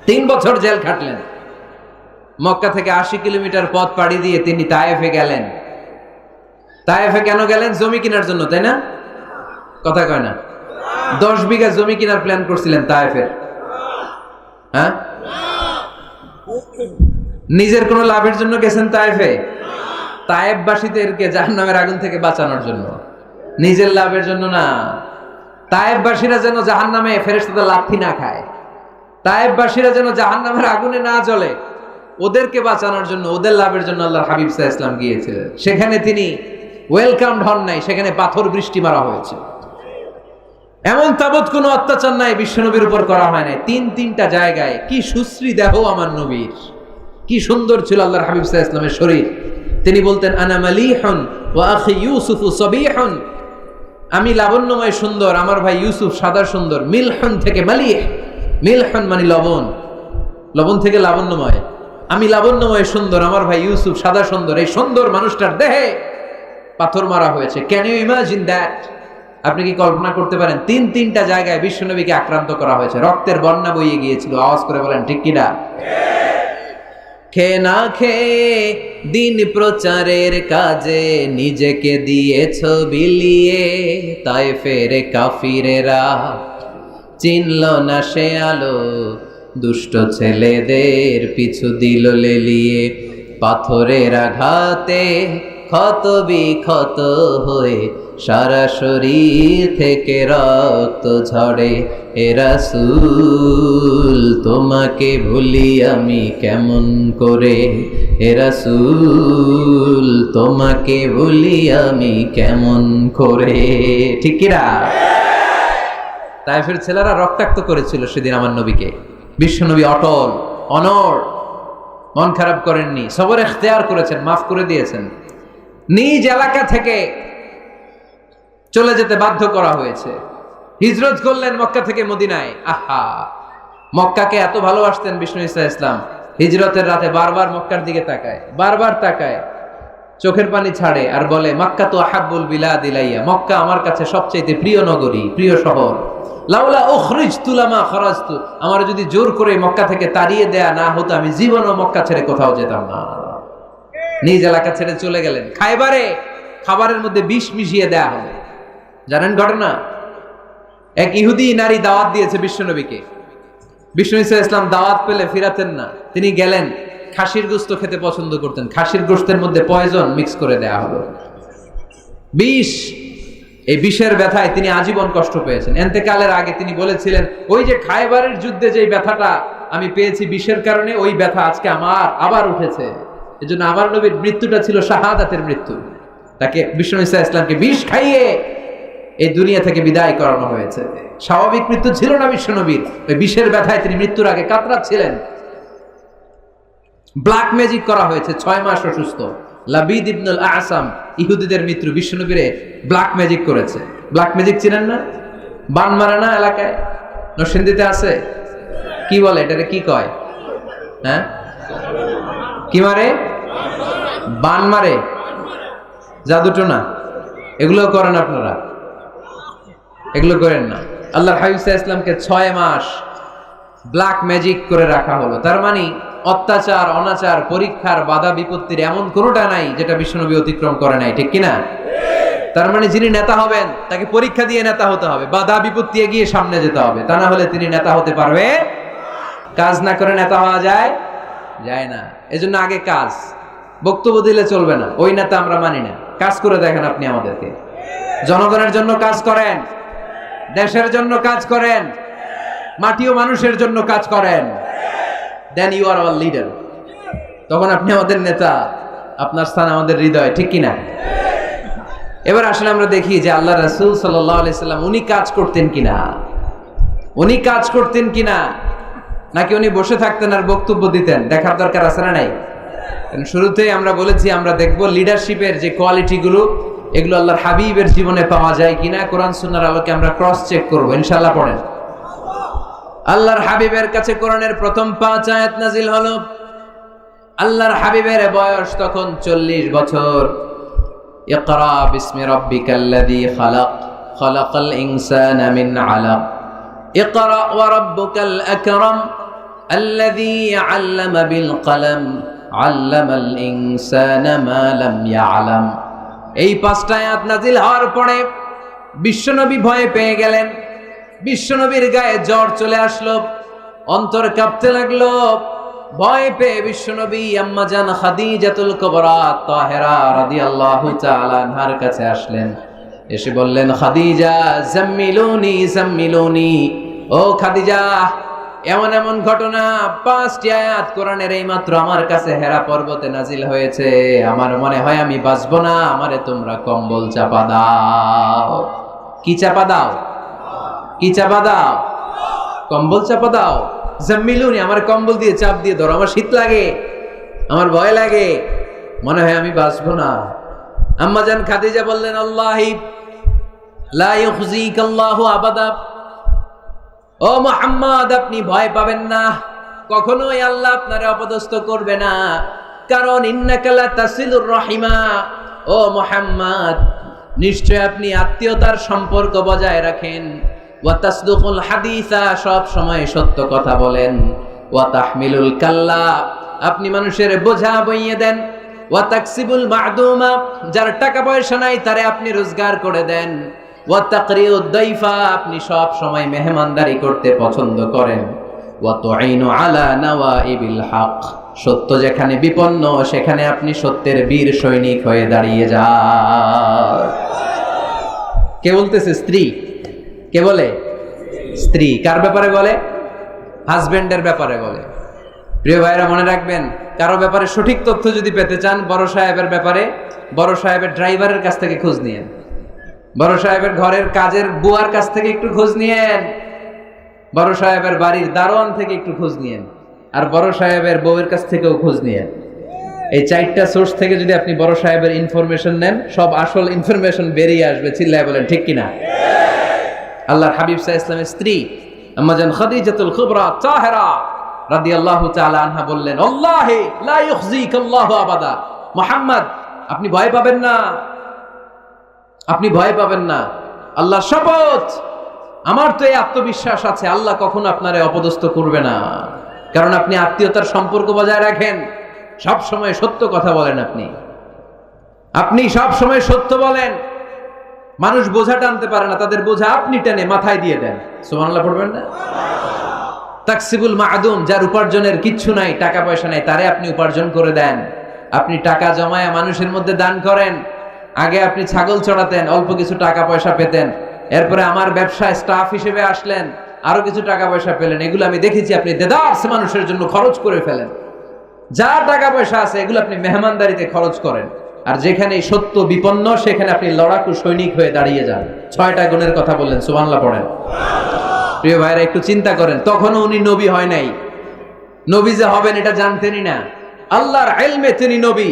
3 বছর জেল খাটলেন। মক্কা থেকে 80 কিলোমিটার পথ পাড়ি দিয়ে তিনি তায়েফে গেলেন। তায়েফে কেন গেলেন? জমি কেনার জন্য, তাই না? কথা কয় না? 10 বিঘা জমি কেনার প্ল্যান করছিলেন তায়েফের। হ্যাঁ, নিজের কোনো লাভের জন্য গেছেন তায়েফে? তায়েফবাসীদেরকে জাহান্নামের আগুন থেকে বাঁচানোর জন্য, নিজের লাভের জন্য না। তায়েফবাসীরা যেন জাহান্নামে ফেরেশতাদের লাথি না খায়, তায়েফবাসীরা যেন জাহান্নামের আগুনে না জ্বলে, ওদেরকে বাঁচানোর জন্য, ওদের লাভের জন্য আল্লাহর হাবিব সাল্লাল্লাহু আলাইহি ওয়াসাল্লাম গিয়েছিলেন। সেখানে তিনি ওয়েলকামড হন নাই, সেখানে পাথর বৃষ্টি মারা হয়েছে। এমন তাবৎ কোনো অত্যাচার নাই বিশ্বনবীর উপর করা হয় নাই। তিনটা জায়গায় কি সুশ্রী দেহ আমার নবীর, কি সুন্দর ছিল আল্লাহর হাবিব সাল্লাল্লাহু আলাইহি ওয়াসাল্লামের শরীর। তিনি বলতেন, আনা মালিহুন ওয়া আখি ইউসুফু সাবিহুন, আমি লাবণ্যময় সুন্দর, আমার ভাই ইউসুফ সাদা সুন্দর। মিলহুন থেকে মালিহ, মিলহুন মানে লবণ, লবণ থেকে লাবণ্যময়। আমি লাবণ্যময় সুন্দর, আমার ভাই ইউসুফ সাদা সুন্দর। এই সুন্দর মানুষটার দেহে পাথর মারা হয়েছে। Can you imagine that? আপনি কি কল্পনা করতে পারেন? তিনটা জায়গায় বিশ্বনবীকে আক্রান্ত করা হয়েছে, রক্তের বন্যা বইয়ে গিয়েছিল। আওয়াজ করে বলেন ঠিক কিনা? খেয়ে না খেয়ে দিন প্রচারের কাজে নিজেকে দিয়েছ বিলিয়ে, তায়েফের কাফিরেরা চিনল না সে আলো, দুষ্ট ছেলেদের পিছু দিল লেলিয়ে। পাথরের আঘাতে ক্ষত বিক্ষত হয়ে সারা শরীর থেকে রক্ত ঝরে। এ রাসূল তোমাকে ভুলি আমি কেমন করে, এ রাসূল তোমাকে ভুলি আমি কেমন করে। ঠিক কিনা? তায়েফের ছেলেরা রক্তাক্ত করেছিল সেদিন আমার নবীকে। বিশ্বনবী অটল, অনড়, মন খারাপ করেননি, সবর ইখতিয়ার করেছেন, মাফ করে দিয়েছেন। নিজ এলাকা থেকে চলে যেতে বাধ্য করা হয়েছে, হিজরত করলেন মক্কা থেকে মদিনায়। আহা, মক্কাকে এত ভালোবাসতেন বিষ্ণু ইসা ইসলাম, হিজরতের রাতে বারবার মক্কার দিকে তাকায়, বারবার তাকায়, চোখের পানি ছাড়ে আর বলে, মক্কা তো আহাব্বুল বিলাদ ইলাইয়া, মক্কা আমার কাছে সবচেয়ে প্রিয় নগরী, প্রিয় শহর। লাউলা উখরিজতু লামা খরাজতু, আমার যদি জোর করে মক্কা থেকে তাড়িয়ে দেয়া না হতো, আমি জীবনও মক্কা ছেড়ে কোথাও যেতাম না। নিজ এলাকা ছেড়ে চলে গেলেন। খাইবারে খাবারের মধ্যে বিষ মিশিয়ে দেয়া হলো। জানেন ঘটনা? এক ইহুদি নারী দাওয়াত দিয়েছে বিশ্বনবীকে। বিষ্ণু ইসা ইসলাম দাওয়াত পেলে ফিরাতেন না। তিনি গেলেন, খাসির গোশত খেতে পছন্দ করতেন। খাসির গোশতের মধ্যে পয়জন মিক্স করে দেয়া হলো, বিষ। এই বিষের ব্যথায় তিনি আজীবন কষ্ট পেয়েছেন। এন্তেকালের আগে তিনি বলেছিলেন, ওই যে খাইবারের যুদ্ধে যে ব্যথাটা আমি পেয়েছি বিষের কারণে, ওই ব্যথা আজকে আমার আবার উঠেছে। এজন্য আমার নবীর মৃত্যুটা ছিল শাহাদাতের মৃত্যু। তাকে বিষ্ণু ইসা ইসলামকে বিষ খাইয়ে এই দুনিয়া থেকে বিদায় করানো হয়েছে। স্বাভাবিক মৃত্যু ছিল না বিশ্বনবীর, ওই বিষের ব্যথায় তিনি মৃত্যুর আগে কাতরাচ্ছিলেন। ব্ল্যাক ম্যাজিক করা হয়েছে, 6 মাস অসুস্থ। লাবিদ ইবনুল আসাম, ইহুদিদের মিত্র, বিশ্বনবীরে ব্ল্যাক ম্যাজিক করেছে। ব্ল্যাক ম্যাজিক চিনেন না? বান মারা না এলাকায়, নরসিংদীতে আছে। কি বলে এটাকে, কি কয়? হ্যাঁ, কি মারে? বান মারে, জাদুটোনা। এগুলো করেন আপনারা? এগুলো করেন না। আল্লাহর হাবিব সাল্লাল্লাহু আলাইহি ওয়াসাল্লামকে 6 মাস ব্ল্যাক ম্যাজিক করে রাখা হলো। তার মানে অত্যাচার, অনাচার, পরীক্ষার, বাধা বিপত্তির এমন কোনোটা নাই যেটা বিশ্বনবী অতিক্রম করে নাই। ঠিক কিনা? তার মানে যিনি নেতা হবেন তাকে পরীক্ষা দিয়ে নেতা হতে হবে, বাধা বিপত্তি এগিয়ে সামনে যেতে হবে, তা না হলে তিনি নেতা হতে পারবে। কাজ না করে নেতা হওয়া যায় না। এজন্য আগে কাজ, বক্তব্য দিলে চলবে না, ওই নেতা আমরা মানি না। কাজ করে দেখেন আপনি আমাদেরকে। জনগণের জন্য কাজ করেন, দেশের জন্য কাজ করেন, মাটি ও মানুষের জন্য কাজ করেন, then you are our leader. তখন আপনি আমাদের নেতা, আপনার স্থান আমাদের হৃদয়। ঠিক কিনা? এবার আসলে আমরা দেখি যে আল্লাহ রাসূল সাল্লাল্লাহু আলাইহি সাল্লাম উনি কাজ করতেন কিনা, উনি কাজ করতেন কিনা, নাকি উনি বসে থাকতেন আর বক্তব্য দিতেন? দেখার দরকার আছে না নাই? শুরুতেই আমরা বলেছি আমরা দেখব লিডারশিপের যে কোয়ালিটিগুলো, এগুলো আল্লাহর হাবিবের জীবনে পাওয়া যায় কিনা। কোরআন সুন্নাহর আলোকে আমরা ক্রস চেক করব ইনশাআল্লাহ। পড়েন। আল্লাহর হাবিবের কাছে কোরআনের প্রথম 5 আয়াত নাজিল হলো। আল্লাহর হাবিবের বয়স তখন 40 বছর। ইকরা বিসমি রাব্বিকাল্লাযী খালাক, খালাকাল ইনসানা মিন আলাক, ইকরা ওয়া রাব্বুকাল আকরাম আল্লাযী আল্লামা বিল কলম আল্লামাল ইনসানা মা লাম ইয়ালাম। এই 5টা আয়াত নাযিল হওয়ার পরে বিশ্বনবী ভয় পেয়ে গেলেন। বিশ্বনবীর গায়ে জ্বর চলে আসলো, অন্তর কাঁপতে লাগলো। ভয় পেয়ে বিশ্বনবী আম্মা জান খাদিজাতুল কুবরা তাহেরা রাদিয়াল্লাহু তাআলা আনহার কাছে আসলেন। এসে বললেন, খাদিজা জাম্মিলুনি জাম্মিলুনি, ও খাদিজা, এমন এমন ঘটনা 5টি আয়াত কোরআনের এই মাত্র আমার কাছে হেরা পর্বতে নাজিল হয়েছে, আমার মনে হয় আমি বাঁচবো না, আমারে তোমরা কম্বল চাপা দাও। কি চাপা দাও? কি চাপা দাও? কম্বল চাপা দাও। জাম্মিলুনি, আমার কম্বল দিয়ে চাপ দিয়ে ধরো, আমার শীত লাগে, আমার ভয় লাগে, মনে হয় আমি বাঁচবো না। আম্মা জান খাদিজা বললেন, আল্লাহি লা ইউখজিকাল্লাহু আবাদা, ও মুহাম্মদ আপনি ভয় পাবেন না, কখনোই আল্লাহ আপনারে অপদস্থ করবে না, কারণ ইন্নাকা লা তাসিলুর রাহিমা, ও মুহাম্মদ নিশ্চয় আপনি আত্মীয়তার সম্পর্ক বজায় রাখেন, ওয়া তাসদুকুল হাদিসা সব সময় সত্য কথা বলেন, ওয়া তাহমিলুল কাল্লা আপনি মানুষের বোঝা বইয়ে দেন, ওয়া তাকসিবুল মা'দুমা যার টাকা পয়সা নাই তারে আপনি রোজগার করে দেন, ওয়া তাকরিউদ দাইফা আপনি সব সময় মেহমানদারি করতে পছন্দ করেন, ওয়া তুঈনু আলা নাওয়াইবিল হক সত্য যেখানে বিপন্ন সেখানে আপনি সত্যের বীর সৈনিক হয়ে দাঁড়িয়ে যান। কে বলতেছে? স্ত্রী। কে বলে? স্ত্রী। কার ব্যাপারে বলে? হাজবেন্ডের ব্যাপারে বলে। প্রিয় ভাইরা মনে রাখবেন, কারো ব্যাপারে সঠিক তথ্য যদি পেতে চান, বড় সাহেবের ব্যাপারে বড় সাহেবের ড্রাইভারের কাছ থেকে খোঁজ নিয়েন, বড় সাহেবের ঘরের কাজের বুয়ার কাছ থেকে একটু খোঁজ নিয়েন, বড় সাহেবের বাড়ির দারোয়ান থেকে একটু খোঁজ নিয়েন, আর বড় সাহেবের বউয়ের কাছ থেকেও খোঁজ নিয়েন। এই 4টা সোর্স থেকে যদি আপনি বড় সাহেবের ইনফরমেশন নেন, সব আসল ইনফরমেশন বেরিয়ে আসবে। চিল্লায় বলেন ঠিক কিনা? আল্লাহর হাবিব সাল্লাল্লাহু আলাইহি ওয়াসাল্লামের স্ত্রী আম্মা জান খাদিজাতুল কুবরা তাহেরা রাদিয়াল্লাহু তাআলা আনহা বললেন, আল্লাহি লা ইউখজিকাল্লাহু আবাদা, মুহাম্মদ আপনি ভয় পাবেন না, আপনি ভয় পাবেন না, আল্লাহর শপথ আমার তো এই আত্মবিশ্বাস আছে আল্লাহ কখনো আপনারে অপদস্থ করবে না, কারণ আপনি আত্মীয়তার সম্পর্ক বজায় রাখেন, সব সময় সত্য কথা বলেন, আপনি সব সময় সত্য বলেন। মানুষ বোঝা টানতে পারে না, তাদের বোঝা আপনি টেনে মাথায় দিয়ে দেন। সুবহানাল্লাহ পড়বেন না? তাকসিবুল মা'দুম যার উপার্জনের কিচ্ছু নাই, টাকা পয়সা নাই, তারে আপনি উপার্জন করে দেন। আপনি টাকা জমায়া মানুষের মধ্যে দান করেন। আগে আপনি ছাগল চড়াতেন, অল্প কিছু টাকা পয়সা পেতেন, এরপরে আমার ব্যবসায় স্টাফ হিসেবে আসলেন, আরো কিছু টাকা পয়সা পেলেন, এগুলো আমি দেখেছি আপনি দেদারস মানুষের জন্য খরচ করে ফেলেন। যা টাকা পয়সা আছে এগুলো আপনি মেহমানদারিতে খরচ করেন, আর যেখানে সত্য বিপন্ন সেখানে আপনি লড়াকু সৈনিক হয়ে দাঁড়িয়ে যান। 6টা গুণের কথা বললেন, সুবহানাল্লাহ পড়েন। প্রিয় ভাইরা একটু চিন্তা করেন, তখনও উনি নবী হয় নাই, নবী যে হবেন এটা জানতেনই না। আল্লাহর ইলমে তিনি নবী,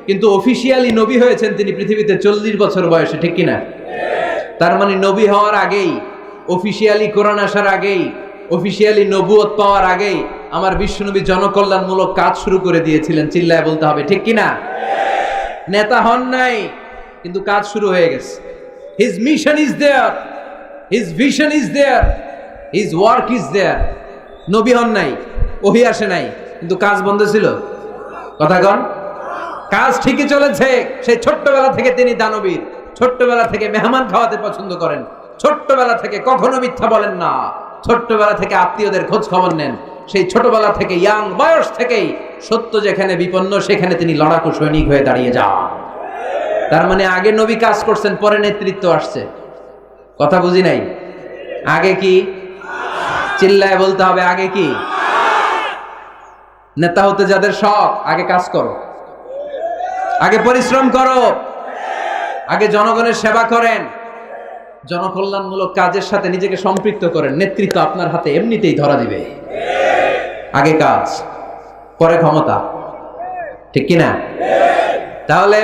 কিন্তু অফিশিয়ালি নবী হয়েছেন তিনি পৃথিবীতে 40 বছর বয়সে, ঠিক কিনা? তার মানে নবী হওয়ার আগেই, অফিশিয়ালি কোরআন আসার আগেই, অফিশিয়ালি নবুয়ত পাওয়ার আগেই আমার বিশ্বনবী জনকল্যাণমূলক কাজ শুরু করে দিয়েছিলেন। চিল্লায় বলতে হবে ঠিক কিনা? নেতা হন নাই, কিন্তু কাজ শুরু হয়ে গেছে। His mission is there, his vision is there, his work is there. নবী হন নাই, ওহী আসে নাই, কিন্তু কাজ বন্ধ ছিল। কথা কন, কাজ ঠিকই চলেছে। সেই ছোট্টবেলা থেকে তিনি দানবীর, ছোট্টবেলা থেকে মেহমান খাওয়াতে পছন্দ করেন, ছোট্টবেলা থেকে কখনো মিথ্যা বলেন না, ছোট্টবেলা থেকে আত্মীয়দের খোঁজ খবর নেন, সেই ছোটবেলা থেকে ইয়াং বয়স থেকেই সত্য যেখানে বিপন্ন সেখানে তিনি লড়াকু সৈনিক হয়ে দাঁড়িয়ে যান। তার মানে আগে নবী কাজ করছেন, পরে নেতৃত্ব আসছে। কথা বুঝি নাই? আগে কি? চিল্লায় বলতে হবে আগে কি? নেতা হতে যাদের শখ, আগে কাজ করো, আগে পরিশ্রম করো, আগে জনগণের সেবা করেন, জনকল্যাণমূলক কাজের সাথে নিজেকে সম্পৃক্ত করেন, নেতৃত্ব আপনার হাতে এমনিতেই ধরা দিবে। আগে কাজ, পরে ক্ষমতা, ঠিক কিনা? তাহলে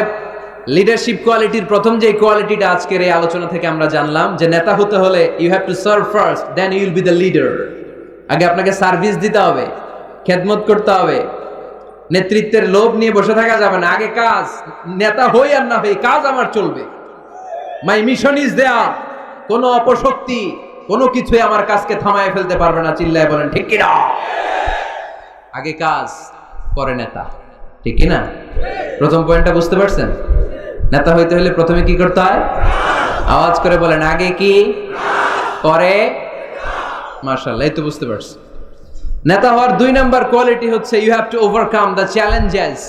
লিডারশিপ কোয়ালিটির প্রথম যে কোয়ালিটিটা আজকের এই আলোচনা থেকে আমরা জানলাম, যে নেতা হতে হলে you have to serve first, then you will be the leader. আগে আপনাকে সার্ভিস দিতে হবে, খেদমত করতে হবে, নেতৃত্বের লোভ নিয়ে বসে থাকা যাবে না। আগে কাজ, নেতা হই আর না হই, কাজ আমার চলবে। মাই মিশন ইজ দেয়ার, কোনো অপশক্তি কোনো কিছুই আমার কাজকে থামায় ফেলতে পারবে না। চিল্লায় বলেন ঠিক কিনা? আগে কাজ পরে নেতা, ঠিক কি না? প্রথম পয়েন্টটা বুঝতে পারছেন? নেতা হইতে হলে প্রথমে কি করতে হয়? আওয়াজ করে বলেন, আগে কি পরে। মাশাআল্লাহ, এই তো বুঝতে পারছি। নেতা হওয়ার 2 নাম্বার কোয়ালিটি হচ্ছে you have to overcome the challenges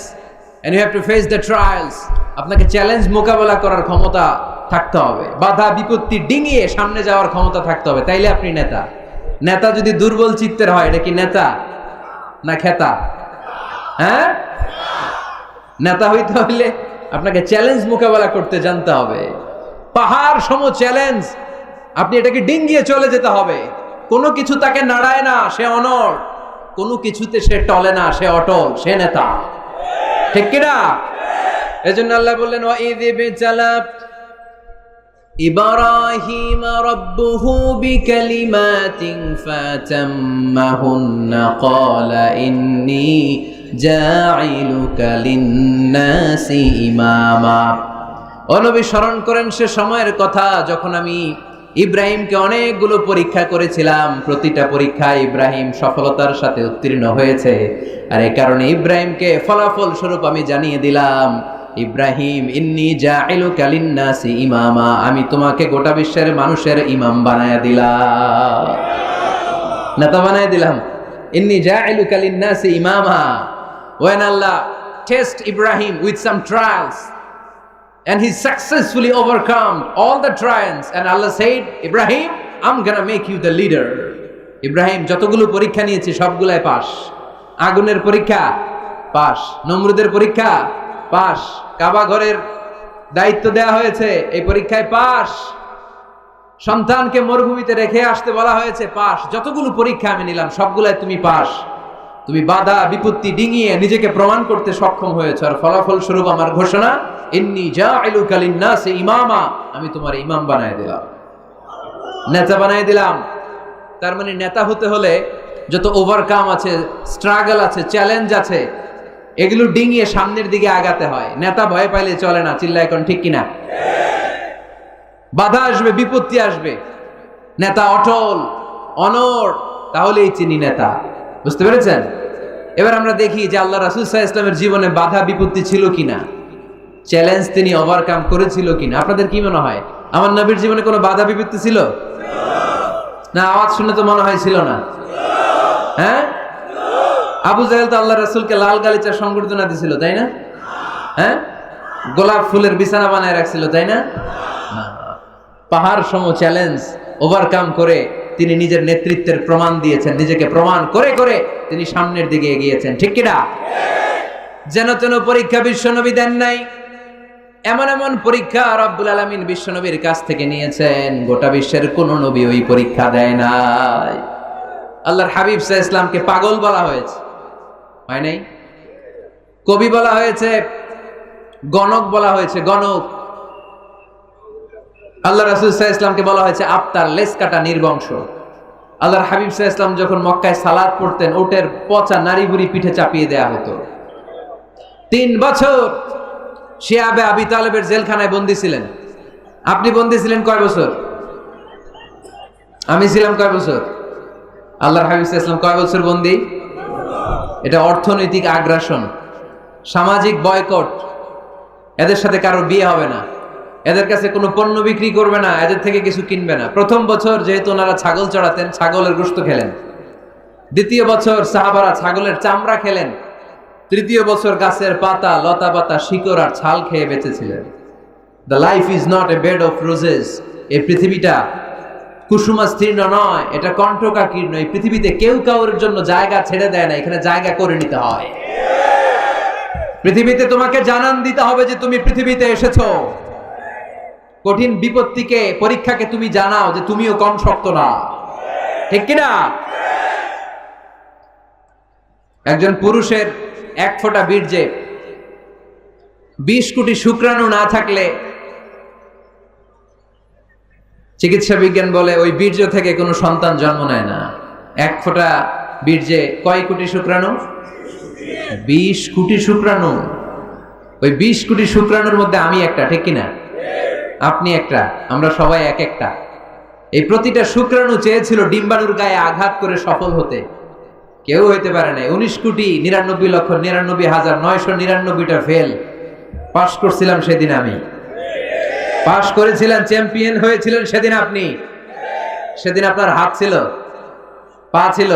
and you have to face the trials. আপনাকে চ্যালেঞ্জ মোকাবেলা করার ক্ষমতা থাকতে হবে, বাধা বিপত্তি ডিঙিয়ে সামনে যাওয়ার ক্ষমতা থাকতে হবে, তাইলে আপনি নেতা। নেতা যদি দুর্বল চিত্তের হয়, এটা কি নেতা না খেতা? হ্যাঁ, নেতা হইতে হইলে আপনাকে চ্যালেঞ্জ মোকাবেলা করতে জানতে হবে। পাহাড় সম চ্যালেঞ্জ, আপনি এটাকে ডিঙ্গিয়ে চলে যেতে হবে। কোনো কিছু তাকে নাড়ায় না, সে অনড়। কোনো কিছুতে সে টলে না, সে অটল, সে নেতা, ঠিক কিনা? এজন্য আল্লাহ বললেন, ওয়াইযি বিতালা ইব্রাহিম রাব্বুহু বিকালিমাতিন ফাতাম্মাহুন্না ক্বালা ইন্নী জাঈলুকা লিন-নাসি ইমামা। ও নবী, স্মরণ করেন সে সময়ের কথা যখন আমি ইব্রাহিমকে অনেকগুলো পরীক্ষা করেছিলাম। প্রতিটা পরীক্ষায় ইব্রাহিম সফলতার সাথে উত্তীর্ণ হয়েছে, আর এই কারণে ইব্রাহিমকে ফলাফল স্বরূপ আমি জানিয়ে দিলাম, ইব্রাহিম ইন্নী জাঈলুকা লিন-নাসি ইমামা, আমি তোমাকে গোটা বিশ্বের মানুষের ইমাম বানায়া দিলাম, নেতা বানায়া দিলাম। ইন্নী জাঈলুকা লিন-নাসি ইমামা। When Allah test Ibrahim with some trials and he successfully overcome all the trials, and Allah said, Ibrahim, I'm gonna make you the leader. Ibrahim যতগুলো পরীক্ষা নিয়েছে সবগুলাই পাস। আগুনের পরীক্ষা পাস, নমরুদের পরীক্ষা পাস, কাবা ঘরের দায়িত্ব দেয়া হয়েছে, এই পরীক্ষায় পাস। সন্তানকে মরুভূমিতে রেখে আসতে বলা হয়েছে, পাস। যতগুলো পরীক্ষা আমি নিলাম সবগুলাই তুমি পাস। তুমি বাধা বিপত্তি ডিঙিয়ে নিজেকে প্রমাণ করতে সক্ষম হয়েছে, আর ফলাফল স্বরূপ আমার ঘোষণা, ইন্নী জাঈলুকা লিন-নাসি ইমামা, আমি তোমার ইমাম বানায় দিলাম, নেতা বানায় দিলাম। তার মানে নেতা হতে হলে যত ওভারকাম আছে, স্ট্রাগল আছে, চ্যালেঞ্জ আছে, এগুলো ডিঙিয়ে সামনের দিকে আগাতে হয়। নেতা ভয় পাইলে চলে না, চিল্লা এখন ঠিক কিনা? বাধা আসবে, বিপত্তি আসবে, নেতা অটল অনড়, তাহলেই চিনি নেতা। বুঝতে পেরেছেন? এবার আমরা দেখি যে আল্লাহ রাসূল সাল্লাল্লাহু আলাইহি ওয়াসাল্লামের জীবনে বাধা বিপত্তি ছিল কিনা, চ্যালেঞ্জ তিনি ওভারকাম করেছিল কিনা। আপনাদের কি মনে হয়, আমার নবীর জীবনে কোনো বাধা বিপত্তি ছিল না? আওয়াজ শুনে তো মনে হয় ছিল না। হ্যাঁ, আবু জাহেল তো আল্লাহ রাসূলকে লাল গালিচার সংবর্ধনা দিছিল, তাই না? হ্যাঁ, গোলাপ ফুলের বিছানা বানায় রাখছিল, তাই না? পাহাড় সম চ্যালেঞ্জ ওভারকাম করে তিনি নিজের নেতৃত্বের প্রমাণ দিয়েছেন, নিজেকে প্রমাণ করে করে তিনি সামনের দিকে এগিয়েছেন, ঠিক কিনা? যেন তেন পরীক্ষা বিশ্বনবী দেন নাই, এমন এমন পরীক্ষা রব্বুল আলামিন বিশ্বনবীর কাছ থেকে নিয়েছেন, গোটা বিশ্বের কোন নবী ওই পরীক্ষা দেয় নাই। আল্লাহর হাবিব সাল্লাল্লাহু আলাইহি ওয়াসাল্লামকে পাগল বলা হয়েছে, হয় নাই? কবি বলা হয়েছে, গণক বলা হয়েছে, গণক। আল্লাহ রাসূল সাল্লাল্লাহু আলাইহি ওয়াসাল্লামকে বলা হয়েছে আফতার, লেজ কাটা, নির্বংশ। আল্লাহর হাবিব সাল্লাল্লাহু আলাইহি ওয়াসাল্লাম যখন মক্কায় সালাত পড়তেন, ওটের পচা নারী বুড়ি পিঠে চাপিয়ে দেয়া হতো। 3 বছর শিয়াবে আবি তালেবের জেলখানায় বন্দী ছিলেন। আপনি বন্দী ছিলেন কয় বছর? আমি ছিলাম কয় বছর? আল্লাহর হাবিব সাল্লাল্লাহু আলাইহি ওয়াসাল্লাম কয় বছর বন্দী? এটা অর্থনৈতিক আগ্রাসন, সামাজিক বয়কট। এদের সাথে কারো বিয়ে হবে না, এদের কাছে কোনো পণ্য বিক্রি করবে না, এদের থেকে কিছু কিনবে না। প্রথম বছর যেহেতু ওনারা ছাগল চড়াতেন, ছাগলের গোশত খেলেন। দ্বিতীয় বছর সাহাবারা ছাগলের চামড়া খেলেন। তৃতীয় বছর গাছের পাতা, লতা পাতা, শিকড় আর ছাল খেয়ে বেঁচেছিলেন। The life is not a bed of roses. এই পৃথিবীটা কুসুমাস্তীর্ণ নয়, এটা কণ্টকাকীর্ণ। এই পৃথিবীতে কেউ কাউর জন্য জায়গা ছেড়ে দেয় না, এখানে জায়গা করে নিতে হয়। পৃথিবীতে তোমাকে জানান দিতে হবে যে তুমি পৃথিবীতে এসেছো। কঠিন বিপত্তিকে, পরীক্ষাকে তুমি জানাও যে তুমিও কম শক্ত না, ঠিক কিনা? একজন পুরুষের 1 ফোঁটা বীর্যে 20 কোটি শুক্রাণু না থাকলে চিকিৎসা বিজ্ঞান বলে ওই বীর্য থেকে কোনো সন্তান জন্ম নেয় না। 1 ফোঁটা বীর্যে কয় কোটি শুক্রাণু? 20 কোটি শুক্রাণু। ওই 20 কোটি শুক্রাণুর মধ্যে আমি একটা, ঠিক কিনা? আপনি একটা, আমরা সবাই এক একটা। এই প্রতিটা শুক্রাণু চেয়েছিল ডিম্বাণুর গায়ে আঘাত করে সফল হতে, কেউ হইতে পারে নাই। 19,99,99,999টা ফেল, পাশ করছিলাম সেদিন আমি। পাশ করেছিলেন, চ্যাম্পিয়ন হয়েছিলেন সেদিন আপনি। সেদিন আপনার হাত ছিল, পা ছিল,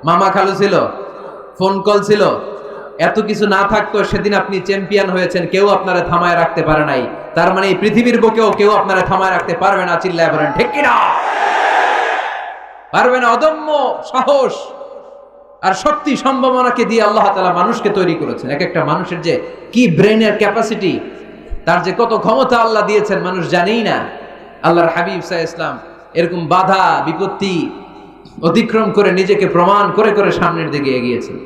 মামা খালু ছিল, ফোন কল ছিল, এত কিছু না থাকতো সেদিন আপনি চ্যাম্পিয়ন হয়েছেন। কেউ আপনারা থামায় রাখতে পারে নাই। তার মানে এই পৃথিবীর বুকেও কেউ আপনারা থামায় রাখতে পারবে না। চিল্লায় বলেন ঠিক কিনা? পারবে না। অদম্য সাহস আর শক্তি সম্ভাবনাকে দিয়ে আল্লাহ তাআলা মানুষকে তৈরি করেছেন। এক একটা মানুষের যে কি ব্রেনের ক্যাপাসিটি, তার যে কত ক্ষমতা আল্লাহ দিয়েছেন মানুষ জানেই না। আল্লাহর হাবিব সাল্লাল্লাহু আলাইহি ওয়াসাল্লাম এরকম বাধা বিপত্তি অতিক্রম করে নিজেকে প্রমাণ করে করে সামনের দিকে এগিয়েছেন।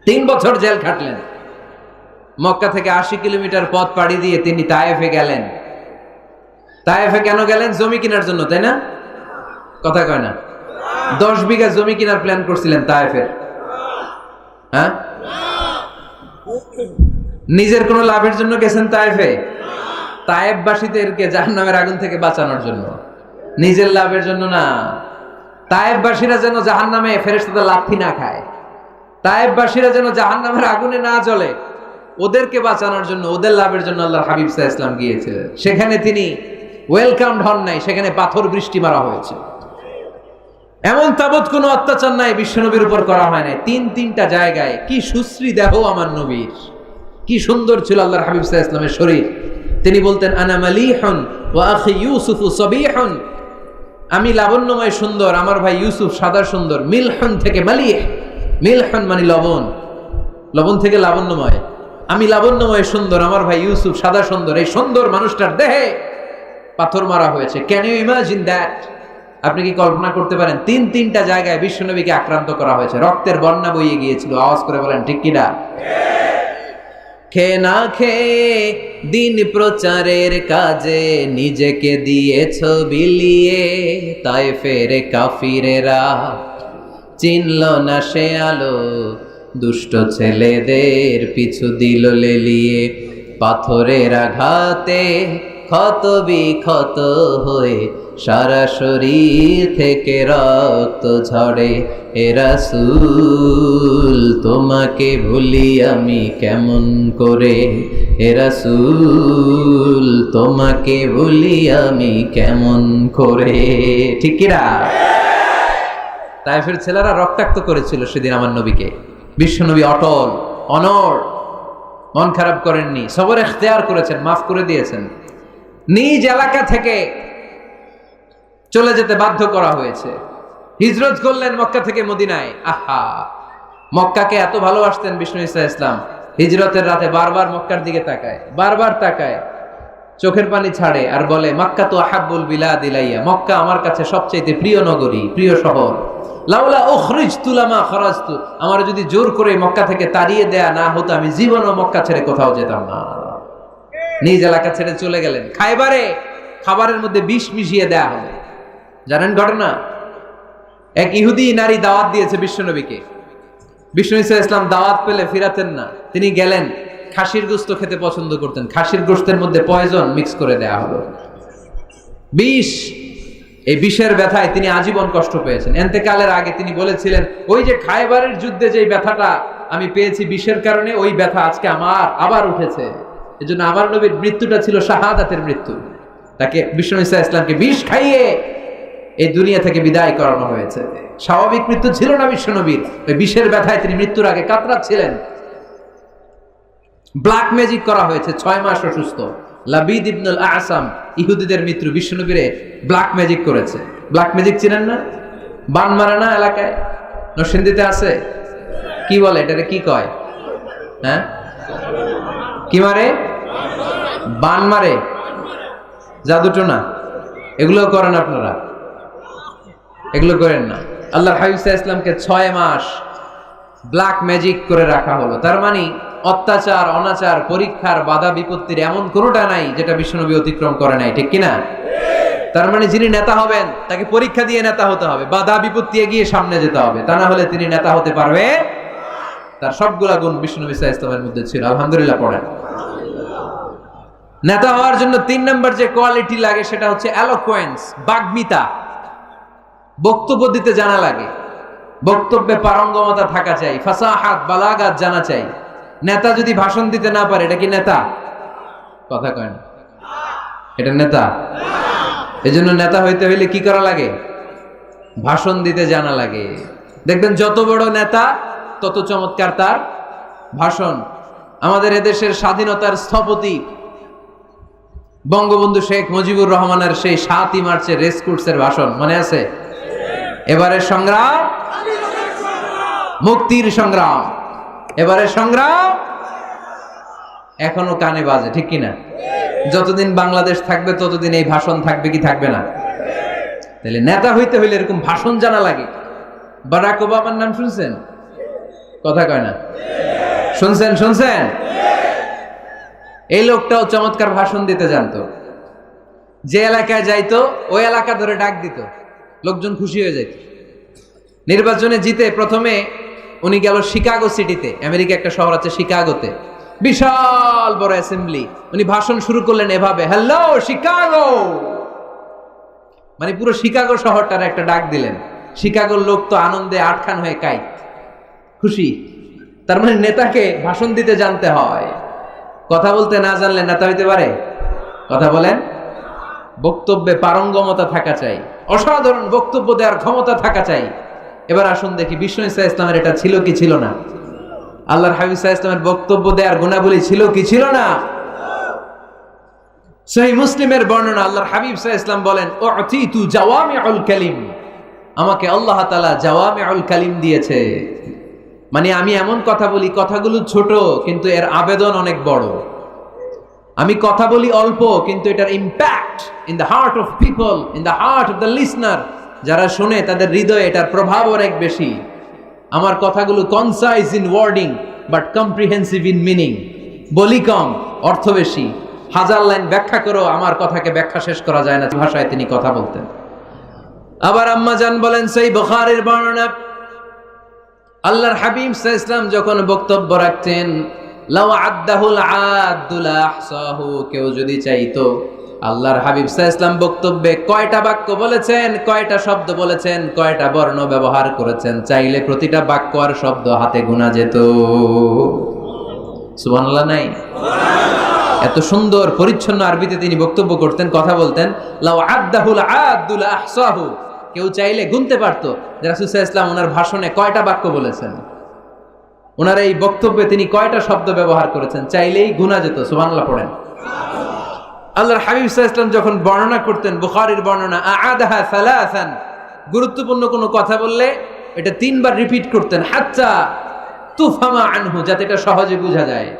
3 বছর জেল খাটলেন। মক্কা থেকে 80 কিলোমিটার পথ পাড়ি দিয়ে তিনি তায়েফে গেলেন। তায়েফে কেন গেলেন? জমি কেনার জন্য, তাই না? কথা কয় না? 10 বিঘা জমি কেনার প্ল্যান করছিলেন তায়েফের। হ্যাঁ, নিজের কোনো লাভের জন্য গেছেন তায়েফে? তায়েফবাসীদেরকে জাহান্নামের আগুন থেকে বাঁচানোর জন্য, নিজের লাভের জন্য না। তায়েফবাসীরা যেন জাহান্নামে ফেরেশতাদের লাথি না খায়, তায়েফবাসীরা যেন জাহান্নামের আগুনে না জ্বলে, ওদেরকে বাঁচানোর জন্য, ওদের লাভের জন্য আল্লাহর হাবিব সাল্লাল্লাহু আলাইহি ওয়াসাল্লাম গিয়েছিলেন। সেখানে তিনি ওয়েলকামড হন নাই, সেখানে পাথর বৃষ্টি মারা হয়েছে। এমন তাবৎ কোনো অত্যাচার নাই বিশ্বনবীর উপর করা হয় নাই। 3টা জায়গায় কি সুশ্রী দেহ আমার নবীর, কি সুন্দর ছিল আল্লাহর হাবিব সাল্লাল্লাহু আলাইহি ওয়াসাল্লামের শরীর। তিনি বলতেন আনা মালিহুন ওয়া আখি ইউসুফু সাবিহুন, আমি লাবণ্যময় সুন্দর, আমার ভাই ইউসুফ সাদা সুন্দর। মিলহুন থেকে মালিহ, মিলহুন মানে লবণ, লবণ থেকে লাবণ্যময়। আমি লাবণ্যময় সুন্দর, আমার ভাই ইউসুফ সাদা সুন্দর। এই সুন্দর মানুষটার দেহে পাথর মারা হয়েছে। Can you imagine that? আপনি কি কল্পনা করতে পারেন? 3টা জায়গায় বিশ্বনবীকে আক্রান্ত করা হয়েছে, রক্তের বন্যা বইয়ে গিয়েছিল। আওয়াজ করে বলেন ঠিক কিনা? খেয়ে না খেয়ে দিন প্রচারের কাজে নিজেকে দিয়েছ বিলিয়ে, তায়েফের কাফিরেরা চিনল না সে আলো, দুষ্ট ছেলেদের পিছু দিল লেলিয়ে। পাথরের আঘাতে ক্ষত বিক্ষত হয়ে সারা শরীর থেকে রক্ত ঝরে। এ রাসূল তোমাকে ভুলি আমি কেমন করে, এ রাসূল তোমাকে ভুলি আমি কেমন করে। ঠিক কিনা? তায়েফের ছেলেরা রক্তাক্ত করেছিল সেদিন আমার নবীকে। বিশ্বনবী অটল, অনড়, মন খারাপ করেননি, সবর ইখতিয়ার করেছেন, মাফ করে দিয়েছেন। নিজ এলাকা থেকে চলে যেতে বাধ্য করা হয়েছে, হিজরত করলেন মক্কা থেকে মদিনায়। আহা, মক্কাকে এত ভালোবাসতেন বিষ্ণু ঈসা ইসলাম। হিজরতের রাতে বারবার মক্কার দিকে তাকায়, বারবার তাকায়, চোখের পানি ছাড়ে আর বলে মক্কা তো আহাব্বুল বিলাদ ইলাইয়া, মক্কা আমার কাছে সবচেয়ে প্রিয় নগরী, প্রিয় শহর। লাউলা উখরিজতু লামা খরাজতু, আমার যদি জোর করে মক্কা থেকে তাড়িয়ে দেয়া না হতো আমি জীবনও মক্কা ছেড়ে কোথাও যেতাম না। নিজ এলাকা ছেড়ে চলে গেলেন। খাইবারে খাবারের মধ্যে বিষ মিশিয়ে দেয়া হলো। জানেন ঘটনা? এক ইহুদি নারী দাওয়াত দিয়েছে বিশ্বনবীকে। বিষ্ণু ঈসা ইসলাম দাওয়াত পেলে ফিরাতেন না। তিনি গেলেন, খাসির গোশত খেতে পছন্দ করতেন। খাসির গোশতের মধ্যে পয়জন মিক্স করে দেয়া হলো, বিষ। এই বিষের ব্যথায় তিনি আজীবন কষ্ট পেয়েছেন। এন্তেকালের আগে তিনি বলেছিলেন, ওই যে খাইবারের যুদ্ধে যে ব্যথাটা আমি পেয়েছি বিষের কারণে, ওই ব্যথা আজকে আমার আবার উঠেছে। এজন্য আমার নবীর মৃত্যুটা ছিল শাহাদাতের মৃত্যু। তাকে বিষ্ণু ঈসা ইসলামকে বিষ খাইয়ে এই দুনিয়া থেকে বিদায় করানো হয়েছে। স্বাভাবিক মৃত্যু ছিল না বিশ্বনবীর, ওই বিষের ব্যথায় তিনি মৃত্যুর আগে কাতরাচ্ছিলেন। ব্ল্যাক ম্যাজিক করা হয়েছে, 6 মাস অসুস্থ। লাবিদ ইবনুল আসাম ইহুদিদের মিত্র বিশ্বনবীরে ব্ল্যাক ম্যাজিক করেছে। ব্ল্যাক ম্যাজিক চিনেন না? বান মারা না এলাকায়, নরসিংদীতে আছে। কি বলে এটারে, কি কয়? হ্যাঁ, কি মারে? বান মারে, জাদুটোনা। এগুলো করেন আপনারা? এগুলো করেন না। আল্লাহর হাবিব সাল্লাল্লাহু আলাইহি ওয়াসাল্লামকে 6 মাস ব্ল্যাক ম্যাজিক করে রাখা হলো। তার মানে অত্যাচার, অনাচার, পরীক্ষার, বাধা বিপত্তির এমন কোনোটা নাই যেটা বিশ্বনবী অতিক্রম করে নাই। ঠিক কিনা? তার মানে যিনি নেতা হবেন তাকে পরীক্ষা দিয়ে নেতা হতে হবে, বাধা বিপত্তি এগিয়ে সামনে যেতে হবে, তা না হলে তিনি নেতা হতে পারবে। তার সবগুলা গুণ বিশ্বনবী সাল্লাল্লাহু আলাইহি ওয়াসাল্লামের মধ্যে ছিল। আলহামদুলিল্লাহ পড়েন। নেতা হওয়ার জন্য 3 নম্বর যে কোয়ালিটি লাগে সেটা হচ্ছে এলোকোয়েন্স, বাগ্মিতা। বক্তব্য দিতে জানা লাগে। বক্তব্যে পারঙ্গমতা থাকা চাই, ফাসাহাত বালাগাত জানা চাই। নেতা যদি ভাষণ দিতে না পারে এটা কি নেতা? কথা কয় না, এটা নেতা? এজন্য নেতা হইতে হইলে কি করা লাগে? ভাষণ দিতে জানা লাগে। দেখবেন যত বড় নেতা তত চমৎকার তার ভাষণ। আমাদের এদেশের স্বাধীনতার স্থপতি বঙ্গবন্ধু শেখ মুজিবুর রহমানের সেই ৭ই মার্চের রেসকোর্সের ভাষণ মনে আছে? এবারের সংগ্রাম মুক্তির সংগ্রাম, এবারের সংগ্রাম এখনো কানে বাজে, ঠিক কিনা? যতদিন বাংলাদেশ থাকবে ততদিন এই ভাষণ থাকবে কি থাকবে না? তাহলে নেতা হইতে হইলে এরকম ভাষণ জানা লাগে। বারাক ওবামার নাম শুনছেন? কথা কয় না, শুনছেন? শুনছেন? এই লোকটাও চমৎকার ভাষণ দিতে জানতো। যে এলাকায় যাইতো ওই এলাকা ধরে ডাক দিত, লোকজন খুশি হয়ে যেত। নির্বাচনে জিতে প্রথমে উনি গেল শিকাগো সিটিতে, আমেরিকা একটা শহর আছে শিকাগোতে, বিশাল বড় অ্যাসেম্বলি। উনি ভাষণ শুরু করলেন এভাবে, হ্যালো শিকাগো, মানে পুরো শিকাগো শহরটার একটা ডাক দিলেন। শিকাগোর লোক তো আনন্দে আটখান হয়ে কাইত, খুশি। তার মানে নেতাকে ভাষণ দিতে জানতে হয়, কথা বলতে না জানলে নেতা হইতে পারে? কথা বলেন। বক্তব্যে পারঙ্গমতা থাকা চাই, অসাধারণ বক্তব্য দেওয়ার ক্ষমতা থাকা চাই। এবার আসুন দেখি বিষ্ণু ইসা ইসলামের এটা ছিল কি ছিল না? আল্লাহর হাবিব ইসা ইসলামের বক্তব্য দেওয়ার গুণাবলী ছিল কি ছিল না? সহিহ মুসলিমের বর্ণনা, আল্লাহর হাবিব ইসা ইসলাম বলেন, উতিতু জাওয়ামিউল কালিম, আমাকে আল্লাহ তাআলা জাওয়ামিউল কালিম দিয়েছে। মানে আমি এমন কথা বলি, কথাগুলো ছোট কিন্তু এর আবেদন অনেক বড়। আমি কথা বলি অল্প কিন্তু এটার impact in the heart of people, in the heart of the listener, যারা শুনে তাদের হৃদয়ে এটার প্রভাব অনেক বেশি। আমার কথাগুলো concise in wording but comprehensive in meaning, বলি কম অর্থ বেশি। হাজার লাইন ব্যাখ্যা করো আমার কথাকে ব্যাখ্যা শেষ করা যায় না ভাষায় তিনি কথা বলতেন। আবার আম্মা জান বলেন, সেই বুখারীর বর্ণনা, আল্লাহর হাবিব সাল্লাল্লাহু আলাইহি ওয়াসাল্লাম যখন বক্তব্য রাখতেন, লাউ আদ্দাহুল আদ্দুল আহসাহু, কেউ যদি চাইতো আল্লাহর হাবিব সাল্লাল্লাহু আলাইহি ওয়াসাল্লাম বক্তব্যে কয়টা বাক্য বলেছেন, কয়টা শব্দ বলেছেন, কয়টা বর্ণ ব্যবহার করেছেন, চাইলে প্রতিটা বাক্য আর শব্দ হাতে গোনা যেত। সুবহানাল্লাহ নাই? এত সুন্দর পরিচ্ছন্ন আরবিতে তিনি বক্তব্য করতেন, কথা বলতেন। লাউ আদ্দাহুল আদ্দুল আহসাহু, কেউ চাইলে গুনতে পারতো যে রাসূল সাল্লাল্লাহু আলাইহি ওয়াসাল্লাম ওনার ভাষণে কয়টা বাক্য বলেছেন, ওনার এই বক্তব্যে তিনি কয়টা শব্দ ব্যবহার করেছেন, চাইলেই গুনা যেত। সুবহানাল্লাহ পড়েন। আল্লাহর হাবিব সাল্লাল্লাহু আলাইহি ওয়াসাল্লাম যখন বর্ণনা করতেন, বুখারীর বর্ণনা, আ'আদাহা সালাসান, গুরুত্বপূর্ণ কোনো কথা বললে এটা 3 বার রিপিট করতেন, হাত্তা তুফহামা আনহু, যাতে এটা সহজে বোঝা যায়।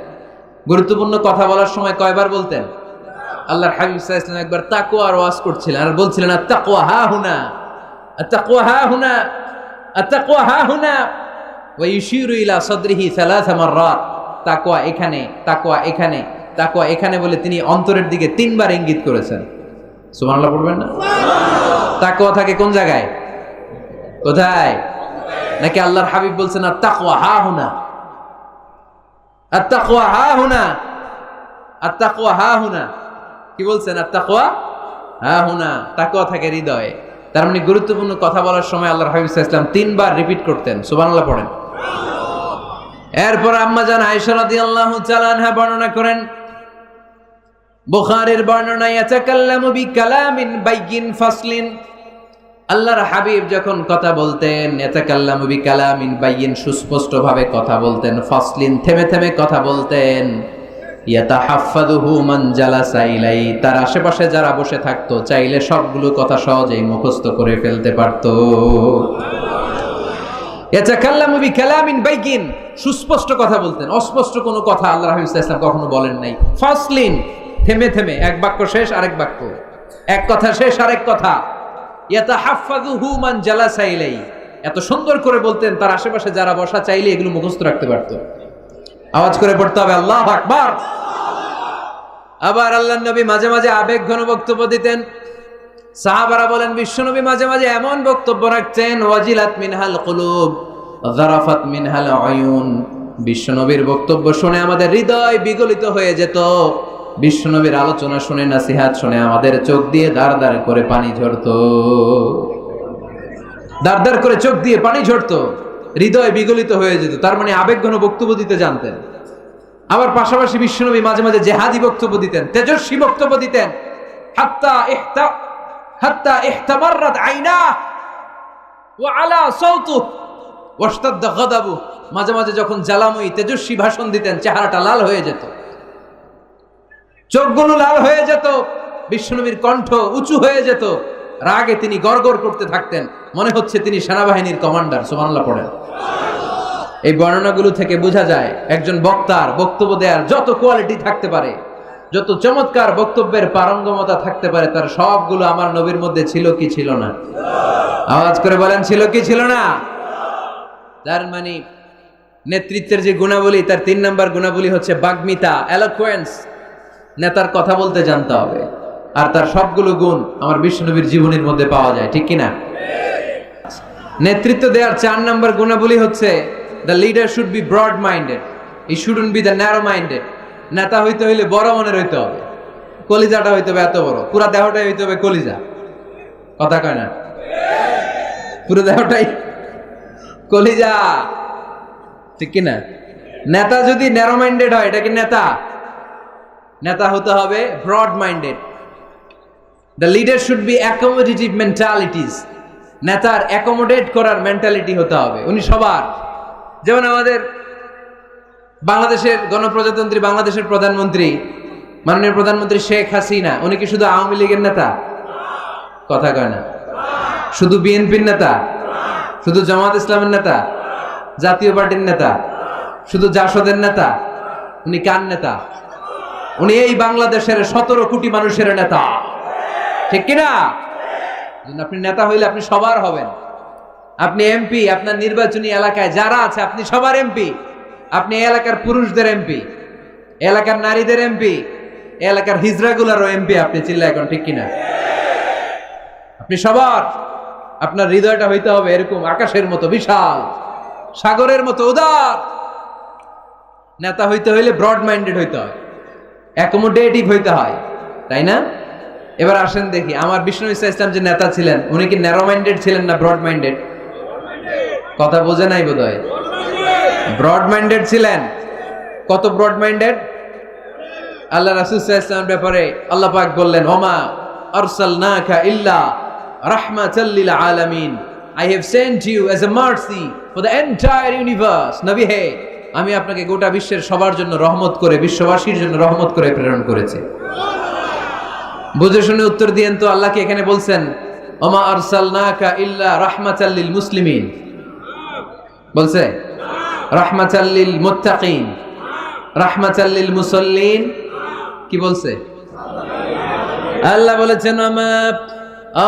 গুরুত্বপূর্ণ কথা বলার সময় কয়বার বলতেন? আল্লাহর হাবিব সাল্লাল্লাহু আলাইহি ওয়াসাল্লাম একবার তাকওয়ার ওয়াজ করছিলেন আর বলছিলেন, আত-তাকওয়া হা হুনা, আত-তাকওয়া হা হুনা, আত-তাকওয়া হা হুনা, ওয়া ইউশিরু ইলা সাদরিহি 3 মাররাত, তাকওয়া এখানে, তাকওয়া এখানে, তাকওয়া এখানে বলে তিনি অন্তরের দিকে 3 বার ইঙ্গিত করেছেন। সুবহানাল্লাহ পড়বেন না? তাকওয়া থাকে কোন জায়গায়? কোথায়? নাকি আল্লাহর হাবিব বলছেন আত-তাকওয়া হা হুনা, আত-তাকওয়া হা হুনা, আত-তাকওয়া হা হুনা, কি বলছেন? আত-তাকওয়া হা হুনা, তাকওয়া থাকে হৃদয়ে। তার মানে গুরুত্বপূর্ণ কথা বলার সময় আল্লাহর হাবিব সাল্লাল্লাহু আলাইহি ওয়াসাল্লাম 3 বার রিপিট করতেন। সুবহানাল্লাহ পড়েন। এরপর আম্মা জান আয়েশা রাদিয়াল্লাহু তাআলা আনহা বর্ণনা করেন, বুখারীর বর্ণনা, ইয়াতাকাল্লামু বিকালামিন বাইয়িন ফাসলিন, আল্লাহর হাবিব যখন কথা বলতেন, ইয়াতাকাল্লামু বিকালামিন বাইয়িন, সুস্পষ্ট ভাবে কথা বলতেন, ফাসলিন, থেমে থেমে কথা বলতেন, ইয়াতাহাফফাযুহু মান জালাসা ইলাই, তার আশেপাশে যারা বসে থাকতো চাইলে সবগুলো কথা সহজেই মুখস্থ করে ফেলতে পারতো। ইয়াতাকাল্লামু বিকালামিন বাইয়িন, সুস্পষ্ট কথা বলতেন, অস্পষ্ট কোনো কথা আল্লাহর হাবিব সাল্লাল্লাহু আলাইহি ওয়াসাল্লাম কখনো বলেন নাই। ফাসলিন, থেমে থেমে, এক বাক্য শেষ আরেক বাক্য, এক কথা শেষ আরেক কথা। ইয়াতাহাফফাযুহু মান জালাসা ইলাই, এত সুন্দর করে বলতেন তার আশেপাশে যারা বসা চাইলে এগুলো মুখস্থ রাখতে পারতো। আওয়াজ করে পড়তে হবে আল্লাহু আকবার। আবার আল্লাহর নবী মাঝে মাঝে আবেগ ঘন বক্তব্য দিতেন। সাহাবারা বলেন, বিশ্বনবী মাঝে মাঝে এমন বক্তব্য রাখতেন, ওয়াজিলাত মিনহাল কুলুব যারাফাত মিনহাল আয়ুন, বিশ্বনবীর বক্তব্য শুনে আমাদের হৃদয় বিগলিত হয়ে যেত। বিশ্বনবীর আলোচনা শুনে, নাসিহাত শুনে আমাদের চোখ দিয়ে দাঁড় দাঁড় করে পানি ঝরতো। দাঁড় করে চোখ দিয়ে পানি ঝরতো, হৃদয় বিগলিত হয়ে যেত। তার মানে আবেগঘন বক্তব্য দিতে জানতেন। আবার পাশাপাশি বিশ্বনবী মাঝে মাঝে জেহাদি বক্তব্য দিতেন, তেজস্বী বক্তব্য দিতেন। হাত্তা ইহতামাররাত আইনা ওয়া আলা সাওতুহু ওয়াশতাদ্দা গাদাবু। মাঝে মাঝে যখন জ্বালাময়ী তেজস্বী ভাষণ দিতেন, চেহারাটা লাল হয়ে যেত, চোখগুলো লাল হয়ে যেত, বিশ্বনবীর কণ্ঠ উঁচু হয়ে যেত, রাগে তিনি গড়গড় করতে থাকতেন, মনে হচ্ছে তিনি সেনাবাহিনীর কমান্ডার। সুবহানাল্লাহ পড়েন। এই বর্ণনাগুলো থেকে বোঝা যায় একজন বক্তার বক্তব্য দেওয়ার যত কোয়ালিটি থাকতে পারে, যত চমৎকার বক্তব্যের পারঙ্গমতা থাকতে পারে, তার সবগুলো আমার নবীর মধ্যে ছিল কি ছিল না? আওয়াজ করে বলেন, ছিল কি ছিল না? তার মানে নেতৃত্বের যে গুণাবলী, তার 3 নাম্বার গুণাবলী হচ্ছে বাগ্মিতা, এলোকুয়েন্স। নেতার কথা বলতে জানতে হবে। আর তার সবগুলো গুণ আমার বিশ্বনবীর জীবনের মধ্যে পাওয়া যায়, ঠিক কিনা? নেতৃত্ব দেওয়ার 4 নাম্বার গুণাবলী হচ্ছে the leader should be broad minded, he shouldn't be the narrow minded. নেতা হইতে হইলে বড় মনের হইতে হবে, কলিজাটা হইতে হবে এত বড়, পুরো দেহটাই হইতে হবে কলিজা। কথা কয় না? পুরো দেহটাই কলিজা, ঠিক কিনা? নেতা যদি ন্যারো মাইন্ডেড হয়, এটা কি নেতা? নেতা হতে হবে broad minded. The leader should be accommodative mentalities. নেতার অ্যাকোমোডেট করার মেন্টালিটি হতে হবে। উনি সবার, যেমন আমাদের বাংলাদেশের গণপ্রজাতন্ত্রী বাংলাদেশের প্রধানমন্ত্রী, মাননীয় প্রধানমন্ত্রী শেখ হাসিনা, উনি কি শুধু আওয়ামী লীগের নেতা? কথা কয় না। শুধু বিএনপির নেতা? শুধু জামাত ইসলামের নেতা? জাতীয় পার্টির নেতা? শুধু জাসদের নেতা? উনি কার নেতা? উনি এই বাংলাদেশের 17 কোটি মানুষের নেতা, ঠিক কিনা? আপনি নেতা হইলে আপনি সবার হবেন। আপনি এমপি, আপনার নির্বাচনী এলাকায় যারা আছে আপনি সবার এমপি। আপনি এলাকার পুরুষদের এমপি, এলাকার নারীদের এমপি, এলাকার হিজড়াগুলারও এমপি আপনি। চিল্লা এখন, ঠিক কিনা? আপনি সবার। আপনার হৃদয়টা হইতে হবে এরকম আকাশের মতো বিশাল, সাগরের মতো উদার। নেতা হইতে হইলে ব্রড মাইন্ডেড হইতে হয়, অ্যাকোমোডেটিভ হইতে হয়, তাই না? এবার আসেন দেখি, আমার বিষ্ণু ইসলাম যে নেতা ছিলেন, উনি কি ন্যারো মাইন্ডেড ছিলেন না ব্রড মাইন্ডেড? কথা বোঝে নাই বোধহয়। ব্রড মাইন্ডেড ছিলেন। কত ব্রড মাইন্ডেড? আল্লাহ রাসূল সাল্লাল্লাহু আলাইহি ওয়াসাল্লামের ব্যাপারে আল্লাহ পাক বললেন, ওমা আরসালনাকা ইল্লা রাহমাতাল লিল আলামিন, I have sent you as a mercy for the entire universe. নবী হে, আমি আপনাকে গোটা বিশ্বের সবার জন্য রহমত করে, বিশ্ববাসীর জন্য রহমত করে প্রেরণ করেছি। বুঝে শুনে উত্তর দিয়েন তো, আল্লাহকে এখানে বলছেন ওমা আরসালনাকা ইল্লা রাহমাতাল লিল মুসলিমিন, বলছে রাহমাতাল লিল মুত্তাকিন, রাহমাতাল লিল মুসাল্লিন, কি বলছে? আল্লাহ বলেছেন ওমা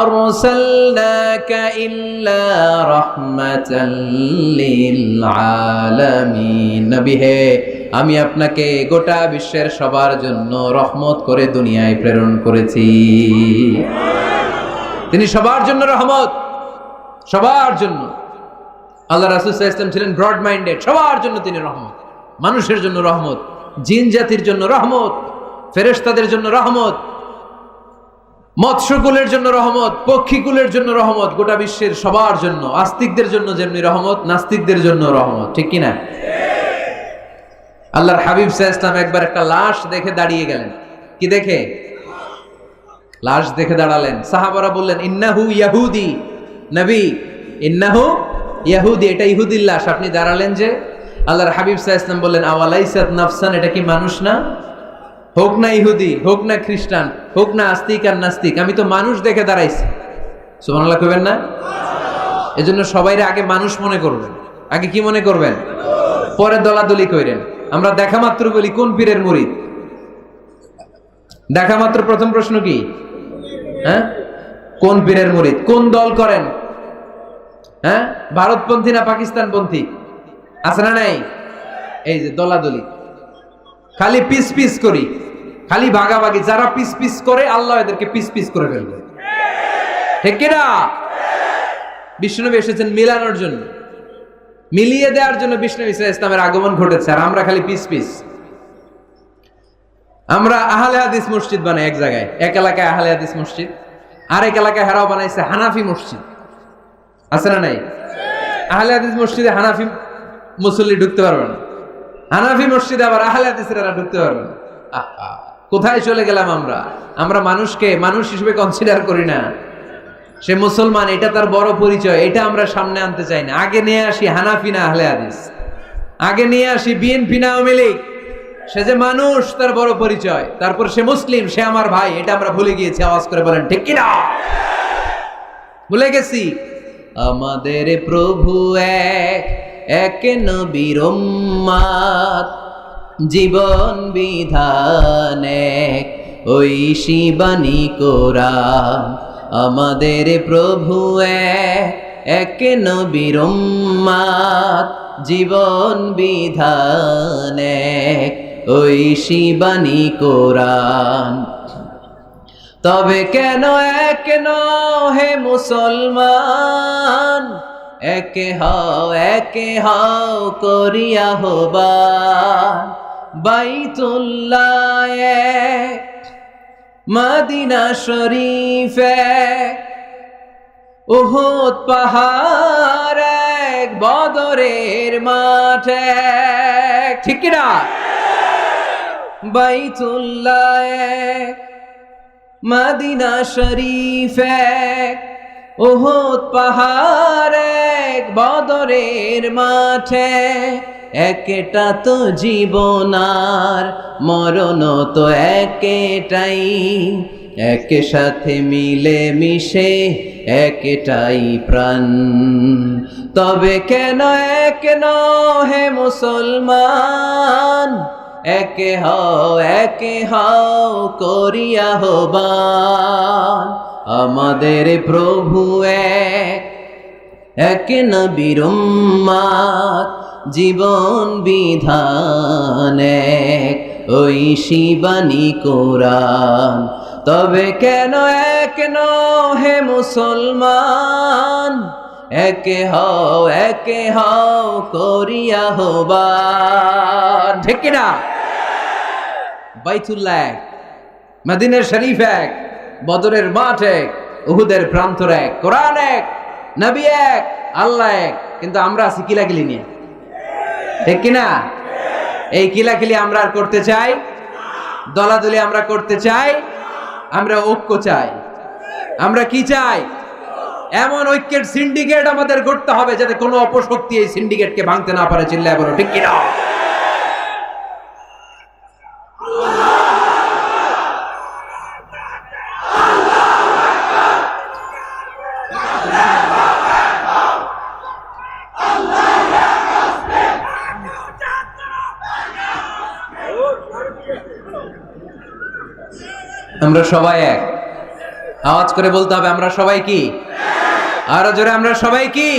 আরসালনাকা ইল্লা রাহমাতাল লিল আলামিন। নবী হে, আমি আপনাকে গোটা বিশ্বের সবার জন্য রহমত করে দুনিয়ায় প্রেরণ করেছি। তিনি সবার জন্য রহমত, সবার জন্য। আল্লাহ রাসূল সাল্লাল্লাহু আলাইহি ওয়াসাল্লাম ছিলেন ব্রড মাইন্ডেড, সবার জন্য তিনি রহমত। মানুষের জন্য রহমত, জিন জাতির জন্য রহমত, ফেরেশতাদের জন্য রহমত, মৎস্যকুলের জন্য রহমত, পক্ষীকুলের জন্য রহমত, গোটা বিশ্বের সবার জন্য। আস্তিকদের জন্য যেমনি রহমত, নাস্তিকদের জন্য রহমত, ঠিক কিনা? আল্লাহর হাবিব সাল্লাল্লাহু আলাইহি ওয়াসাল্লাম একবার একটা লাশ দেখে দাঁড়িয়ে গেলেন। কি দেখে? লাশ দেখে দাঁড়ালেন। সাহাবারা বললেন, ইন্নাহু ইয়াহুদি। নবী, ইন্নাহু ইয়াহুদি, এটা ইহুদির লাশ, আপনি দাঁড়ালেন যে? আল্লাহর হাবিব সাল্লাল্লাহু আলাইহি ওয়াসাল্লাম বললেন, আওয়ালাইসাত নাফসান, এটা কি মানুষ না? হোক না ইহুদি, হোক না খ্রিস্টান, হোক না আস্তিক আর নাস্তিক, আমি তো মানুষ দেখে দাঁড়াইছি। সুবহানাল্লাহ কইবেন না? এজন্য সবাইরে আগে মানুষ মনে করবেন। আগে কি মনে করবেন? পরে দলাদলি কইরেন। আমরা দেখা মাত্র বলি কোন পীরের মুরিদ? দেখা মাত্র প্রথম প্রশ্ন কি? হ্যাঁ, কোন পীরের মুরিদ? কোন দল করেন? হ্যাঁ, ভারতপন্থী না পাকিস্তানপন্থী? আছে না নাই? এই যে দলাদলি, খালি পিস পিস করি, খালি ভাগাভাগি। যারা পিস পিস করে আল্লাহ এদেরকে পিস পিস করে ফেলবে, ঠিক কিনা? বিশ্বনবী এসেছেন মিলানোর জন্য, মিলিয়ে দেওয়ার জন্য বিষ্ণু ইসলামের আগমন ঘটেছে। আর আমরা খালি পিস পিস। আমরা আহলে হাদিস মসজিদ বানাই এক জায়গায়, এক এলাকায় আহলে হাদিস মসজিদ, আরেক এলাকায় হেরাও বানাইছে হানাফি মসজিদ। আছে না নাই? আহলে হাদিস মসজিদে হানাফি মুসল্লি ঢুকতে পারবে না, হানাফি মসজিদে আবার আহলে হাদিসেরা ঢুকতে পারবে না। আহা, কোথায় চলে গেলাম আমরা? আমরা মানুষকে মানুষ হিসেবে কনসিডার করি না। সে মুসলমান, এটা তার বড় পরিচয়, এটা আমরা সামনে আনতে চাই না। আগে নিয়ে আসি হানাফি না আহলে হাদিস, আগে নিয়ে আসি বিএনপি না আওয়ামী লীগ। সে যে মানুষ, তার বড় পরিচয়। তারপর সে মুসলিম, সে আমার ভাই, এটা আমরা ভুলে গিয়েছি। আওয়াজ করে বলেন ঠিক কিনা? ভুলে গেছি। আমাদের প্রভু এক, এক নবীর উম্মত, জীবন বিধান এক, ওই শিবানী কোরআন। আমাদের প্রভু এক, এক নবীর উম্মত, জীবন বিধান এক, ওই শিবানী কোরআন। তবে কেন এক হে মুসলমান, একে হও করিয়া হবান। বাইতুল্লাহ এক, মদিনা শরীফ এক, উহুদ পাহাড় এক, বদরের মাঠ এক। ঠিক কিনা? বাইতুল্লাহ এক, মদিনা শরীফ এক, উহুদ পাহাড় এক, বদরের মাঠে। একটা তো জীবন আর মরণ তো একেটাই, একে সাথে মিলে মিশে একটাই প্রাণ। তবে কেন এক হে মুসলমান, একে হও করিয়া হবান। আমাদের প্রভু এক, এক নবীর উম্মত, জীবন বিধান এক, ওই শিবানী কোরআন। তবে কেন এক হে মুসলমান, একে হও করিয়া হবান। ঠিক কিনা? বাইতুল্লাহ এক, মদিনা শরীফ এক, বদরের মাঠ এক, উহুদের প্রান্তর এক, কোরআন এক, নবী এক, আল্লাহ এক। কিন্তু আমরা আছি কিলাকিলি নিয়ে। ঠিক কিনা? এই কিলাকিলি আমরা আর করতে চাই? দলাদলি আমরা করতে চাই? আমরা ঐক্য চাই। আমরা কি চাই? এমন ঐক্যের সিন্ডিকেট আমাদের করতে হবে যাতে কোনো অপশক্তি এই সিন্ডিকেটকে ভাঙতে না পারে। চিল্লায় বলো ঠিক কিনা? আমরা সবাই এক। আওয়াজ করে বলতে হবে আমরা সবাই কি? আরো জোরে আমরা সবাই কি?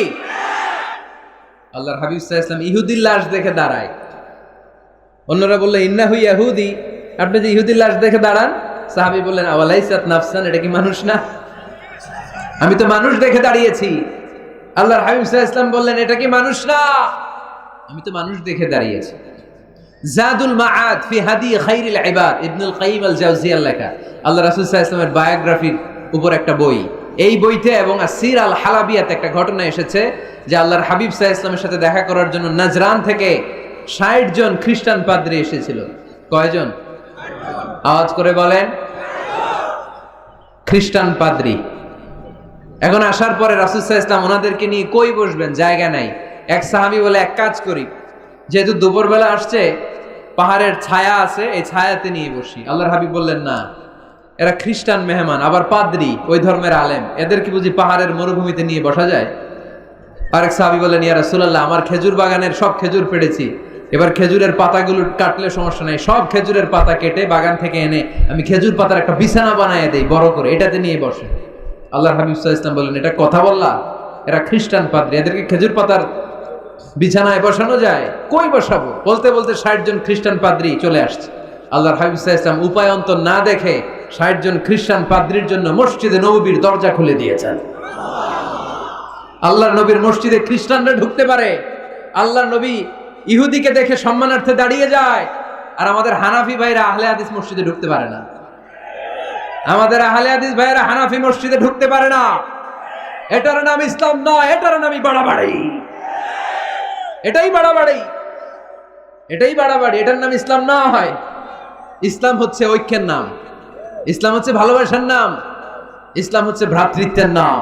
আল্লাহর হাবিব সাল্লাল্লাহু আলাইহি ওয়াসাল্লাম ইহুদির লাশ দেখে দাঁড়ায়। অন্যরা বললেন ইন্নাহু ইয়াহুদি, আপনি যে ইহুদির লাশ দেখে দাঁড়ান। সাহাবী বললেন আওয়ালাইসাত নাফসান, এটা কি মানুষ না? আমি তো মানুষ দেখে দাঁড়িয়েছি। আল্লাহর হাবিব সাল্লাল্লাহু আলাইহি ওয়াসাল্লাম বললেন এটা কি মানুষ না? আমি তো মানুষ দেখে দাঁড়িয়েছি। জাদুল মাআদ ফি হাদি খাইরিল ইবাদ, ইবনুল কাইয়িম আল জাওজিয়ার লেখা আল্লাহ রাসূল সাল্লাল্লাহু আলাইহি ওয়াসাল্লামের বায়োগ্রাফির উপর একটা বই। এই বইতে এবং আসির আল হালাবিয়াতে একটা ঘটনা এসেছে যে আল্লাহর হাবিব সাল্লাল্লাহু আলাইহি ওয়াসাল্লামের সাথে দেখা করার জন্য নাজরান থেকে ৬০ জন খ্রিস্টান পাদ্রী এসেছিল। কয়জন? আওয়াজ করে বলেন। খ্রিস্টান পাদ্রী। এখন আসার পরে রাসূল সাল্লাল্লাহু আলাইহি ওয়াসাল্লাম ওনাদেরকে নিয়ে কই বসবেন? জায়গা নাই। এক সাহাবী বলে এক কাজ করি, যেহেতু দুপুরবেলা আসছে, পাহাড়ের ছায়া আছে, এই ছায়াতে নিয়ে বসি। আল্লাহর হাবিব বললেন না, এরা খ্রিস্টান মেহমান, আবার পাদ্রী, ওই ধর্মের আলেম, এদেরকে বুঝি পাহাড়ের মরুভূমিতে নিয়ে বসা যায়? আরেক সাহাবী বললেন ইয়া রাসূলুল্লাহ, আমার খেজুর বাগানের সব খেজুর পেড়েছি, এবার খেজুরের পাতাগুলো কাটলে সমস্যা নাই, সব খেজুরের পাতা কেটে বাগান থেকে এনে আমি খেজুর পাতার একটা বিছানা বানায় দেই বড় করে, এটাতে নিয়ে বসে। আল্লাহর হাবিব সাল্লাল্লাহু আলাইহি ওয়াসাল্লাম বললেন এটা কথা বললা? এরা খ্রিস্টান পাদ্রী, এদেরকে খেজুর পাতার বিছানায় বসানো যায়? কই বসাবো? বলতে বলতে ৬০ জন খ্রিস্টান পাদ্রী চলে আসছে। আল্লাহর হাবিব সাল্লাল্লাহু আলাইহি ওয়াসাল্লাম উপায় অন্তর না দেখে ৬০ জন খ্রিস্টান পাদ্রীর জন্য মসজিদে নববীর দরজা খুলে দিয়েছেন। আল্লাহর নবীর মসজিদে খ্রিস্টানরা ঢুকতে পারে। আল্লাহর নবী ইহুদিকে দেখে সম্মানার্থে দাঁড়িয়ে যায়, আর আমাদের হানাফি ভাইরা আহলে হাদিস মসজিদে ঢুকতে পারে না। আমাদের আহলে হাদিস ভাইরা হানাফি মসজিদে ঢুকতে পারে না। এটার নাম ইসলাম নয়, এটার নামই বাড়াবাড়ি। এটাই বাড়াবাড়ি, এটাই বাড়াবাড়ি। এটার নাম ইসলাম না হয়। ইসলাম হচ্ছে ঐক্যের নাম, ইসলাম হচ্ছে ভালোবাসার নাম, ইসলাম হচ্ছে ভ্রাতৃত্বের নাম।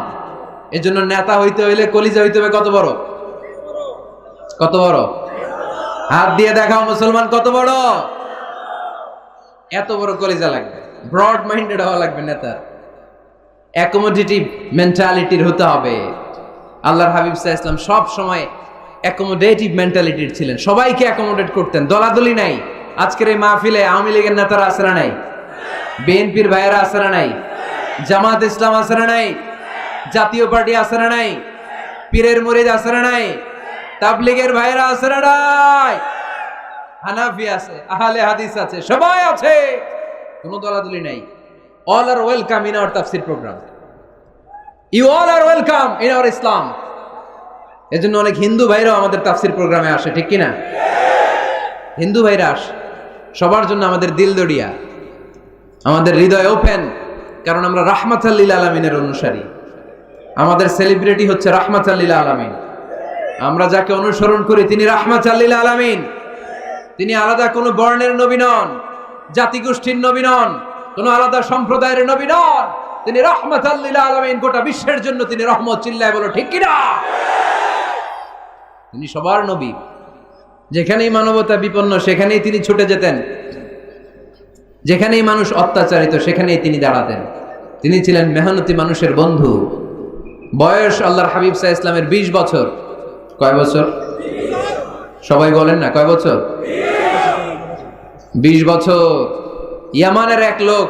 এজন্য নেতা হইতে হইলে কলিজা হইতে হবে কত বড়, কত বড়? হাত দিয়ে দেখাও মুসলমান কত বড়। এত বড় কলিজা লাগবে, ব্রড মাইন্ডেড হওয়া লাগবে নেতা, অ্যাকোমোডেটিভ মেন্টালিটির হতে হবে। আল্লাহর হাবিব সাল্লাল্লাহু আলাইহি ওয়াসাল্লাম সব সময় অ্যাকোমোডেটিভ মেন্টালিটির ছিলেন, সবাইকে অ্যাকোমোডেট করতেন, দলাদলি নাই। আজকের এই মাহফিলে আওয়ামী লীগের নেতারা আছে না নাই? বিএনপির ভাইয়েরা আছে না নাই? জামাত ইসলাম আছে না নাই? জাতীয় পার্টি আছে না নাই? পীরের মুরিদ আছে না নাই? তাবলীগের ভাইয়েরা আছে না নাই? হানাফি আছে, আহলে হাদিস আছে, সবাই আছে, কোনো দলাদলি নাই। All are welcome in our tafsir program. You all are welcome in our Islam. এজন্য অনেক হিন্দু ভাইরাও আমাদের তাফসির প্রোগ্রামে আসে, ঠিক কি না? হিন্দু ভাইরা আসে, সবার জন্য আমাদের দিল দড়িয়া, আমাদের হৃদয় ওপেন, কারণ আমরা রাহমাতাল লিল আলামিনের অনুসারী। আমাদের সেলিব্রিটি হচ্ছে রাহমাতাল লিল আলামিন। আমরা যাকে অনুসরণ করি তিনি রাহমাতাল লিল আলামিন। তিনি আলাদা কোনো বর্ণের নবী নন, জাতিগোষ্ঠীর নবী নন, কোন আলাদা সম্প্রদায়ের নবী নন। তিনি রাহমাতাল লিল আলামিন, গোটা বিশ্বের জন্য তিনি রহমত। চিল্লায় বলো ঠিক কিনা? তিনি সবার নবী। যেখানেই মানবতা বিপন্ন সেখানেই তিনি ছুটে যেতেন, যেখানেই মানুষ অত্যাচারিত সেখানেই তিনি দাঁড়াতেন। তিনি ছিলেন মেহনতি মানুষের বন্ধু। বয়স আল্লাহর হাবিব সাল্লাল্লাহু আলাইহি ওয়াসাল্লামের 20 বছর। কয় বছর? সবাই বলেন না, কয় বছর? 20 বছর। ইয়ামানের এক লোক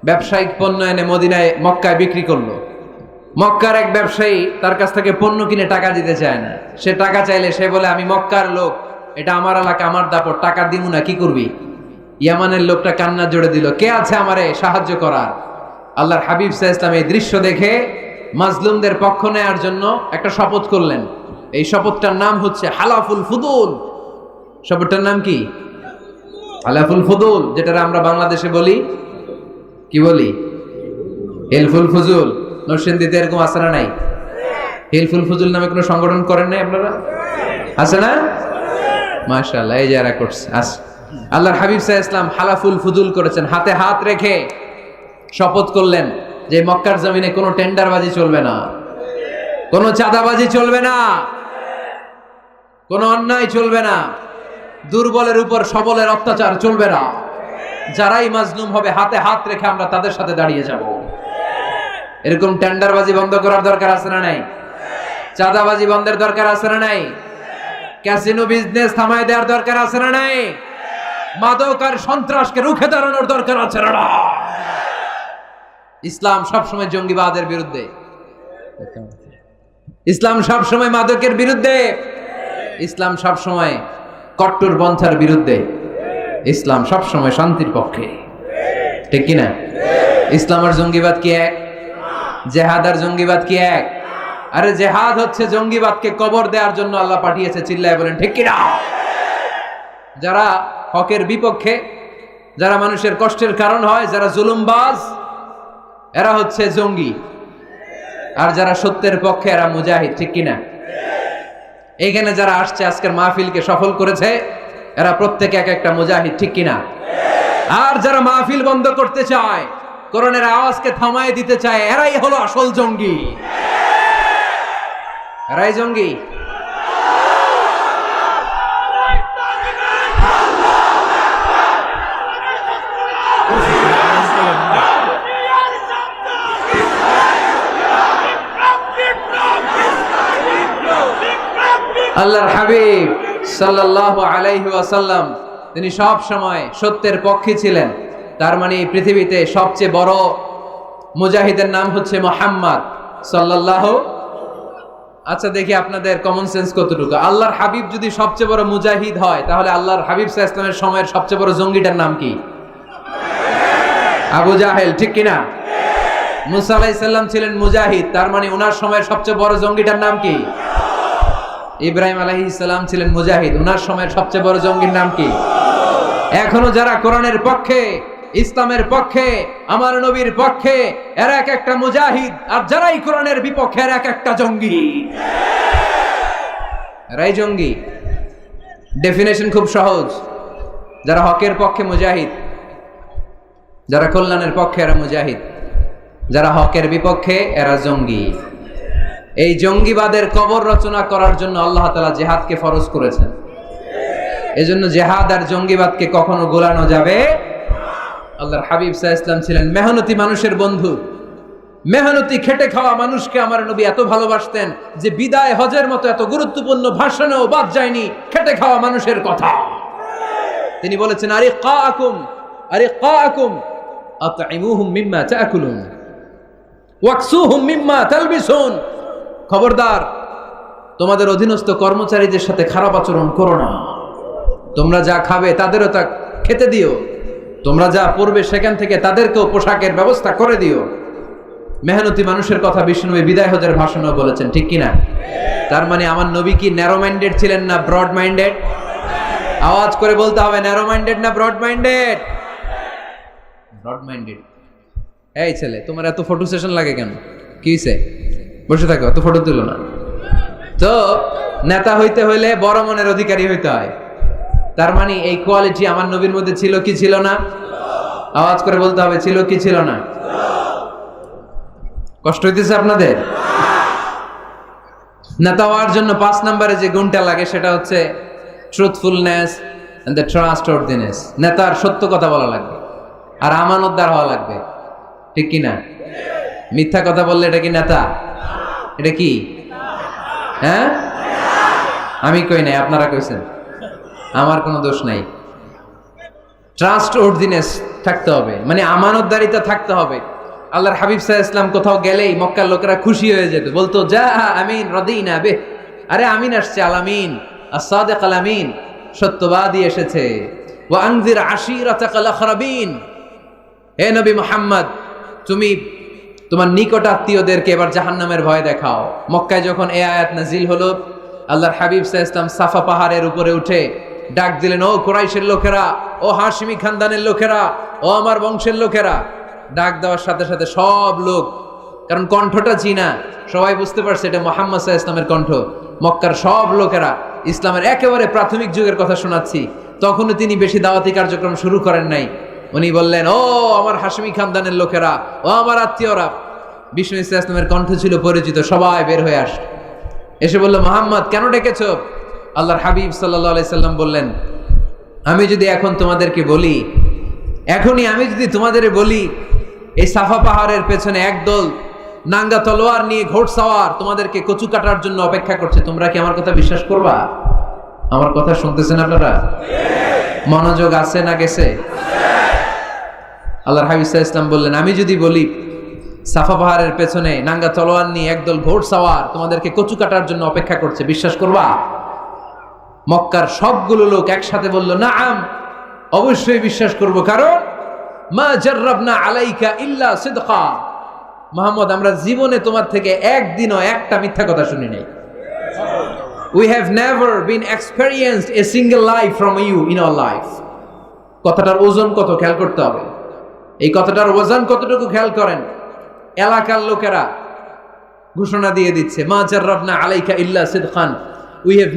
ব্যবসায়িক পণ্য এনে মদিনায়, মক্কায় বিক্রি করলো। মক্কার এক ব্যবসায়ী তার কাছ থেকে পণ্য কিনে টাকা দিতে চায় না। সে টাকা চাইলে সে বলে, আমি মক্কার লোক, এটা আমার এলাকা, আমার দাপট, টাকা দিব না, কি করবি? ইয়ামানের লোকটা কান্না জোড়ে দিল, কে আছে আমারে সাহায্য করার? আল্লাহর হাবিব সাল্লাল্লাহু আলাইহি ওয়াসাল্লাম এই দৃশ্য দেখে মাজলুমদের পক্ষ নেয়ার জন্য একটা শপথ করলেন। এই শপথটার নাম হচ্ছে হালাফুল ফুদুল। শপথটার নাম কি? হালাফুল ফুদুল, যেটা আমরা বাংলাদেশে বলি, কি বলি? হেলফুল ফুজুল। নরসিংদীতে এরকম আছে না নাই? হেলফুল ফুজুল নামে কোনো সংগঠন করেন নাই আপনারা? আছে না? মাশাআল্লাহ, এই যারা করছে আছে। আল্লাহর হাবিব সাল্লাল্লাহু আলাইহি ওয়াসাল্লাম হালাফুল ফুজুল করেছেন, হাতে হাত রেখে শপথ করলেন যে মক্কার জমিনে কোনো টেন্ডারবাজি চলবে না, কোনো চাঁদাবাজি চলবে না, কোনো অন্যায় চলবে না, দুর্বলের উপর সবলের অত্যাচার চলবে না। যারাই মাজলুম হবে হাতে হাত রেখে আমরা তাদের সাথে দাঁড়িয়ে যাব। এরকম টেন্ডারবাজি বন্ধ করার দরকার আছে না নাই? চাঁদাবাজি বন্ধের দরকার আছে না নাই? ক্যাসিনো বিজনেস থামায় দেওয়ার দরকার আছে না নাই? মাদক আর সন্ত্রাসকে রুখে দাঁড়ানোর দরকার আছে না? ইসলাম সবসময় জঙ্গিবাদের বিরুদ্ধে, ইসলাম সবসময় মাদকের বিরুদ্ধে, ইসলাম সবসময় কট্টরপন্থার বিরুদ্ধে, ইসলাম সবসময় শান্তির পক্ষে, ঠিক কিনা? ইসলাম আর জঙ্গিবাদ কি এক? জেহাদ আর জঙ্গিবাদ কি এক? আরে জেহাদ হচ্ছে জঙ্গিবাদকে কবর দেওয়ার জন্য আল্লাহ পাঠিয়েছে। চিল্লায় বলেন ঠিক কিনা? যারা হকের বিপক্ষে, যারা মানুষের কষ্টের কারণ হয়, যারা জুলুমবাজ, এরা হচ্ছে জঙ্গি। আর যারা সত্যের পক্ষে এরা মুজাহিদ, ঠিক কিনা? এইখানে যারা আসছে আজকের মাহফিলকে সফল করেছে, এরা প্রত্যেকে এক একটা মুজাহিদ, ঠিক কিনা? আর যারা মাহফিল বন্ধ করতে চায়, কোরআনের আওয়াজকে থামায় দিতে চায়, এরাই হলো আসল জঙ্গি। এরাই জঙ্গি। আল্লাহর হাবিব সাল্লাল্লাহু আলাইহি ওয়াসাল্লাম তিনি সব সময় সত্যের পক্ষে ছিলেন। তার মানে এই পৃথিবীতে সবচেয়ে বড় মুজাহিদের নাম হচ্ছে মুহাম্মদ সাল্লাল্লাহু। আচ্ছা দেখি আপনাদের কমন সেন্স কতটুকু। আল্লাহর হাবিব যদি সবচেয়ে বড় মুজাহিদ হয়, তাহলে আল্লাহর হাবিব সাল্লাল্লাহু আলাইহি ওয়াসাল্লামের সময়ের সবচেয়ে বড় জঙ্গিটার নাম কি? আবু জাহেল, ঠিক কিনা? মুসা আলাইহিস সালাম ছিলেন মুজাহিদ, তার মানে ওনার সময়ের সবচেয়ে বড় জঙ্গিটার নাম কি? ইব্রাহিম আলাইহিস সালাম ছিলেন মুজাহিদ, ওনার সময়ের সবচেয়ে বড় জঙ্গির নাম কি? এখনো যারা কোরআনের পক্ষে, ইসলামের পক্ষে, আমার নবীর পক্ষে এর এক একটা মুজাহিদ, আর যারাই কোরআনের বিপক্ষে এর এক একটা জঙ্গি। এরাই জঙ্গি। ডেফিনেশন খুব সহজ, যারা হকের পক্ষে মুজাহিদ, যারা কল্যাণের পক্ষে এরা মুজাহিদ, যারা হকের বিপক্ষে এরা জঙ্গি। এই জঙ্গিবাদের কবর রচনা করার জন্য আল্লাহ তাআলা জিহাদকে ফরজ করেছেন। এজন্য জিহাদ আর জঙ্গিবাদকে কখনো গোলানো যাবে। আল্লাহর হাবিব সাল্লাল্লাহু আলাইহি ওয়াসাল্লাম ছিলেন মেহনতি মানুষের বন্ধু। মেহনতি খেটে খাওয়া মানুষকে আমার নবী এত ভালোবাসতেন যে বিদায় হজের মতো এত গুরুত্বপূর্ণ ভাষণেও বাদ যায়নি খেটে খাওয়া মানুষের কথা। তিনি বলেছেন, আরিকাকুম আতঈমুহুম মিম্মা তাকুলুন ওয়াকসুহুম মিম্মা তালবিসুন। খবরদার, তোমাদের অধীনস্থ কর্মচারীদের সাথে খারাপ আচরণ করো না। তোমরা যা খাবে তাদেরও তা খেতে দিও, তোমরা যা পরবে সেখান থেকে তাদেরকেও পোশাকের ব্যবস্থা করে দিও। মেহনতি মানুষের কথা বিষ্ণুনবী বিদায় হজের ভাষণও বলেছেন, ঠিক কিনা? তার মানে আমার নবী কি ন্যারো মাইন্ডেড ছিলেন না ব্রড মাইন্ডেড? আওয়াজ করে বলতে হবে, ন্যারো মাইন্ডেড না ব্রড মাইন্ডেড? Broad minded. এই ছেলে, তোমার এত ফটো সেশন লাগে কেন? কি হইছে? বসে থাকো, এত ফটো তুলো না তো। নেতা হইতে হইলে বড় মনের অধিকারী হইতে হয়। তার মানে এই কোয়ালিটি আমার নবীর মধ্যে ছিল কি ছিল না? আওয়াজ করে বলতে হবে, ছিল কি ছিল না? কষ্ট হইতেছে আপনাদের? নেতা হওয়ার জন্য 5 নম্বরে যে গুণটা লাগে সেটা হচ্ছে ট্রুথফুলনেস এন্ড দ্য ট্রাস্টওয়ার্দিনেস। নেতার সত্য কথা বলা লাগবে আর আমানতদার হওয়া লাগবে, ঠিক কি না? মিথ্যা কথা বললে এটা কি নেতা? এটা কি? হ্যাঁ, আমি কই নাই, আপনারা কইছেন, আমার কোনো দোষ নাই। ট্রাস্টওয়ার্দিনেস থাকতে হবে, মানে আমানতদারিতা থাকতে হবে। আল্লাহর হাবিব সাল্লাল্লাহু আলাইহি ওয়াসাল্লাম কোথাও গেলেই মক্কার লোকেরা খুশি হয়ে যেত, বলতো যা আমিন রাদিনা বে, আরে আমিন আসছে, আলামিন as-সাদিক আলামিন, সত্যবাদী এসেছে। ওয়া আনজির আশিরাতাকাল আখরাবিন, হে নবী মুহাম্মদ, তুমি তোমার নিকট আত্মীয়দেরকে এবার জাহান্নামের ভয় দেখাও। মক্কায় যখন এই আয়াত নাজিল হলো, আল্লাহর হাবিব সাল্লাল্লাহু আলাইহি ওয়াসাল্লাম সাফা পাহাড়ের উপরে উঠে ডাক দিলেন, ও কুরাইশের লোকেরা, ও হাশিমি খানদানের লোকেরা, ও আমার বংশের লোকেরা। ডাক দেওয়ার সাথে সাথে সব লোক, কারণ কণ্ঠটা চিনা, সবাই বুঝতে পারছে এটা মুহাম্মদ সাল্লাল্লাহু আলাইহি ওয়াসাল্লামের কণ্ঠ। মক্কার সব লোকেরা, ইসলামের একেবারে প্রাথমিক যুগের কথা শোনাচ্ছি, তখনও তিনি বেশি দাওয়াতি কার্যক্রম শুরু করেন নাই। উনি বললেন, ও আমার হাশিমি খানদানের লোকেরা, ও আমার আত্মীয়রা। বিষ্ণু সাল্লাল্লাহু আলাইহি ওয়াসাল্লামের কণ্ঠ ছিল পরিচিত, সবাই বের হয়ে আসে, এসে বলল, মুহাম্মদ কেন ডেকেছ? আল্লাহর হাবিব সাল্লাল্লাহু আলাইহি সাল্লাম বললেন, আমি যদি এখন তোমাদেরকে বলি, এখনই আমি যদি তোমাদের বলি এই সাফা পাহাড়ের পেছনে একদল নাঙ্গা তলোয়ার নিয়ে ঘোড়সাওয়ার তোমাদেরকে কচু কাটার জন্য অপেক্ষা করছে, তোমরা কি আমার কথা বিশ্বাস করবা? আমার কথা শুনতেছেন আপনারা? মনোযোগ আছে না গেছে? আল্লাহর হাবিব সাল্লাল্লাহু আলাইহি সাল্লাম বললেন, আমি যদি বলি সাফা পাহাড়ের পেছনে নাঙ্গা তলোয়ার নিয়ে একদল ঘোড়সাওয়ার তোমাদেরকে কচু কাটার জন্য অপেক্ষা করছে, বিশ্বাস করবা? মক্কার সবগুলো লোক একসাথে বলল, নাআম, অবশ্যই বিশ্বাস করব, কারণ মা জাররাবনা আলাইকা ইল্লা সিদকা, মুহাম্মদ আমরা জীবনে তোমার থেকে একদিনও একটা মিথ্যা কথা শুনি নাই। We have never been experienced a single lie from you in our life. কথাটার ওজন কত খেয়াল করতে হবে। এই কথাটার ওজন কতটুকু খেয়াল করেন। এলাকার লোকেরা ঘোষণা দিয়ে দিচ্ছে, মা জাররাবনা আলাইকা ইল্লা সিদকান, we have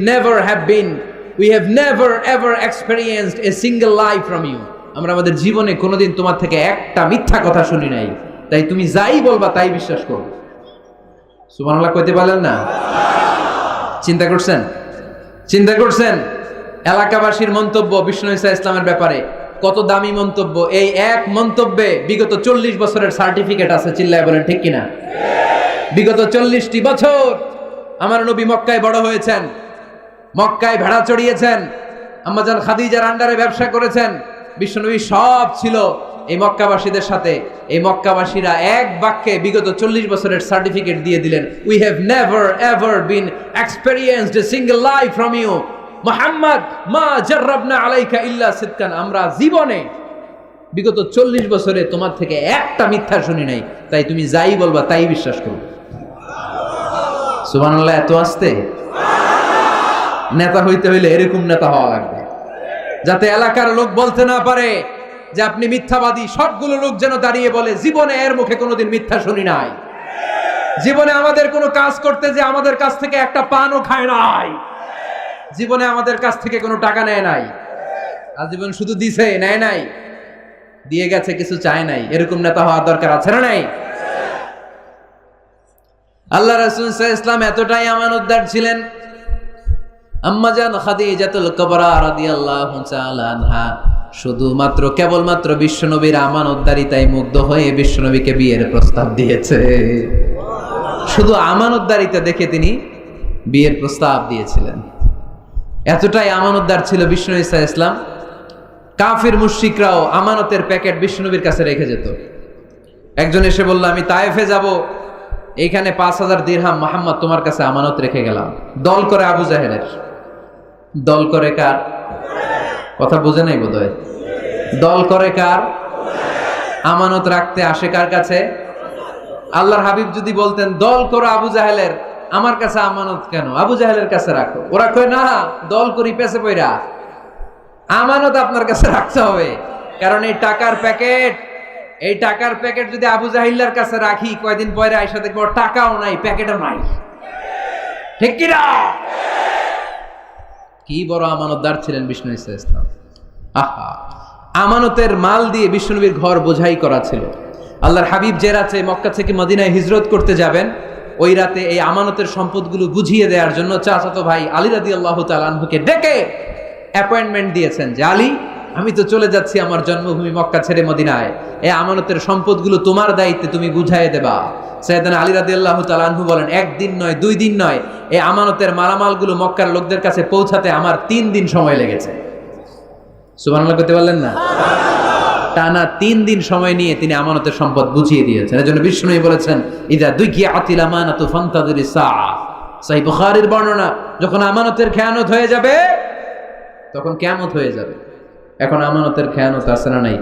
never ever experienced a single lie from you. আমরা আমাদের জীবনে কোনোদিন তোমার থেকে একটা মিথ্যা কথা শুনি নাই, তাই তুমি যাই বলবা তাই বিশ্বাস করো। সুবহানাল্লাহ কইতে পারলেন না? চিন্তা করছেন এলাকাবাসীর মন্তব্য বিষ্ণু ঈসা ইসলামের ব্যাপারে কত দামি মন্তব্য। এই এক মন্তব্যে বিগত 40 বছরের সার্টিফিকেট আছে, চিল্লায় বলেন ঠিক কিনা? বিগত 40টি বছর আমার নবী মক্কায় বড় হয়েছেন, মক্কায় ভেড়া চড়িয়েছেন, আম্মাজান খাদিজার আন্ডারে ব্যবসা করেছেন। বিশ্বনবী সব ছিল এই মক্কাবাসীদের সাথে। এই মক্কাবাসীরা এক বাক্যে বিগত 40 বছরের সার্টিফিকেট দিয়ে দিলেন, we have never ever been experienced a single lie from you Muhammad, মা জাররাবনা আলাইকা ইল্লা সিদকান, আমরা জীবনে বিগত 40 বছরে তোমার থেকে একটা মিথ্যা শুনি নাই, তাই তুমি যাই বলবা তাই বিশ্বাস করো। সুবহানাল্লাহ। এত আসতে নেতা হইতে হইলে এরকম নেতা হওয়া লাগবে, যাতে এলাকার লোক বলতে না পারে যে আপনি মিথ্যাবাদী, সবগুলো লোক যেন দাঁড়িয়ে বলে জীবনে এর মুখে কোনোদিন মিথ্যা শুনি নাই, জীবনে আমাদের কোনো কাজ করতে যে আমাদের কাছ থেকে একটা পানও খায় নাই, জীবনে আমাদের কাছ থেকে কোনো টাকা নেয় নাই, আজীবন শুধু দিছে, নেয় নাই, দিয়ে গেছে, কিছু চায় নাই। এরকম নেতা হওয়ার দরকার আছে না নাই? আল্লাহ রাসূল সাল্লাল্লাহু আলাইহি ওয়াসাল্লাম এতটাই আমানতদার ছিলেন, আম্মা জান খাদিজাতুল কুবরা রাদিয়াল্লাহু তাআলা আনহা শুধুমাত্র কেবলমাত্র বিশ্বনবীর আমানতদারিতায় মুগ্ধ হয়ে বিশ্বনবীকে বিয়ের প্রস্তাব দিয়েছে। শুধু আমানতদারিতা দেখে তিনি বিয়ের প্রস্তাব দিয়েছিলেন। এতটাই আমানতদার ছিল বিশ্বনবী সাল্লাল্লাহু আলাইহি ওয়াসাল্লাম, কাফির মুশরিকরাও আমানতের প্যাকেট বিশ্বনবীর কাছে রেখে যেত। একজন এসে বলল, আমি তায়েফে যাব, এইখানে 5000 দিরহাম মুহাম্মদ তোমার কাছে আমানত রেখে গেলাম। দল করে আবু জাহেলের। দল করে কার? কথা বুঝে নাই বোধহয়। দল করে কার? আমানত রাখতে আসে কার কাছে? আল্লাহর হাবিব যদি বলতেন দল করো আবু জাহেলের, আমার কাছে আমানত কেন, আবু জাহেলের কাছে রাখো, ওরা কয় না, দল করি পেছে পয়রা, আমানত আপনার কাছে রাখতে হবে। কারণ এই টাকার প্যাকেট যদি আবু জাহিল্লার কাছে রাখি, কয়দিন পরে আইসা দেখবো টাকাও নাই, প্যাকেটও নাই। ঠিক কি না? কি বড় আমানতদার ছিলেন বিষ্ণু ইসলাম। আহা, আমানতের মাল দিয়ে বিষ্ণুনবীর ঘর বোঝাই করা ছিল। আল্লাহর হাবিব যে রাতে মক্কা থেকে মদিনায় হিজরত করতে যাবেন, ওই রাতে এই আমানতের সম্পদগুলো বুঝিয়ে দেওয়ার জন্য চাচাতো ভাই আলী রাদিয়াল্লাহু তাআলা আনহুকে ডেকে অ্যাপয়েন্টমেন্ট দিয়েছেন যে আলী, আমি তো চলে যাচ্ছি আমার জন্মভূমি মক্কা ছেড়ে মদিনায়, এই আমানতের সম্পদগুলো তোমার দায়িত্বে, তুমি বুঝাইয়ে দেবা। সাইয়েদনা আলী রাদিয়াল্লাহু তাআলা আনহু বলেন, একদিন নয়, 2 দিন নয়, এই আমানতের মালামালগুলো মক্কার লোকদের কাছে পৌঁছাতে আমার 3 দিন সময় লেগেছে। সুবহানাল্লাহ করতে পারলেন না? টানা 3 দিন সময় নিয়ে তিনি আমানতের সম্পদ বুঝিয়ে দিয়েছেন। এজন্য বিষ্ণু বলেছেন, ইদা দুকিয়াতিল আমানাতু ফান্তাযিরিস সাআ। সহিহ বুখারীর বর্ণনা, যখন আমানতের খেয়ানত হয়ে যাবে তখন কিয়ামত হয়ে যাবে। এখন আমানতের খেয়ানত আছে না নাই?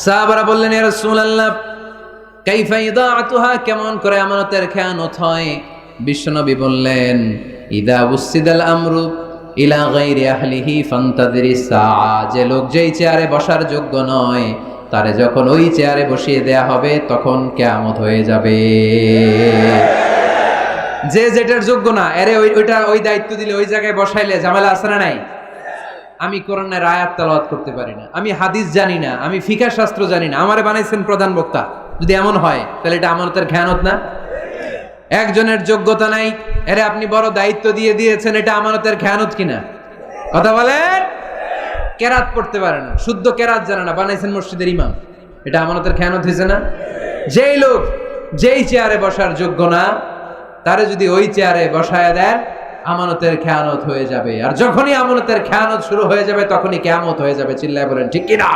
সাহাবারা বললেন, ইয়া রাসূলুল্লাহ কাইফা ইদাআতুহা, কেমন করে আমানতের খেয়ানত হয়? বিশ্বনবী বললেন, ইদা উসিদাল আমরু ইলা গায়রি আহলিহি ফান্তাযিরিস সাআ। যে লোক যেই চেয়ারে বসার যোগ্য নয়, তারে যখন ওই চেয়ারে বসিয়ে দেয়া হবে তখন কিয়ামত হয়ে যাবে। যে যেটার যোগ্য না, এরে ওই দায়িত্ব দিলে, ওই জায়গায় বসাইলে ঝামেলা আছে না নাই? আমি কোরআনের আয়াত তেলাওয়াত করতে পারি না, আমি হাদিস জানি না, আমি ফিকহ শাস্ত্র জানি না, আমারে বানাইছেন প্রধান বক্তা, যদি এমন হয় তাহলে এটা আমানতের খেয়ানত না? একজনের যোগ্যতা নাই, এরে আপনি বড় দায়িত্ব দিয়ে দিয়েছেন, এটা আমানতের খেয়ানত কিনা? কথা বলেন। কেরাত পড়তে পারে না, শুদ্ধ কেরাত জানে না, বানাইছেন মসজিদের ইমাম, এটা আমানতের খেয়ানত হয়েছে না? যেই লোক যেই চেয়ারে বসার যোগ্য না, তারে যদি ওই চেয়ারে বসায় দেন, আমানতের খেয়ানত হয়ে যাবে। আর যখনই আমানতের খেয়ানত শুরু হয়ে যাবে তখনই কিয়ামত হয়ে যাবে। চিল্লায় বলেন ঠিক কি না?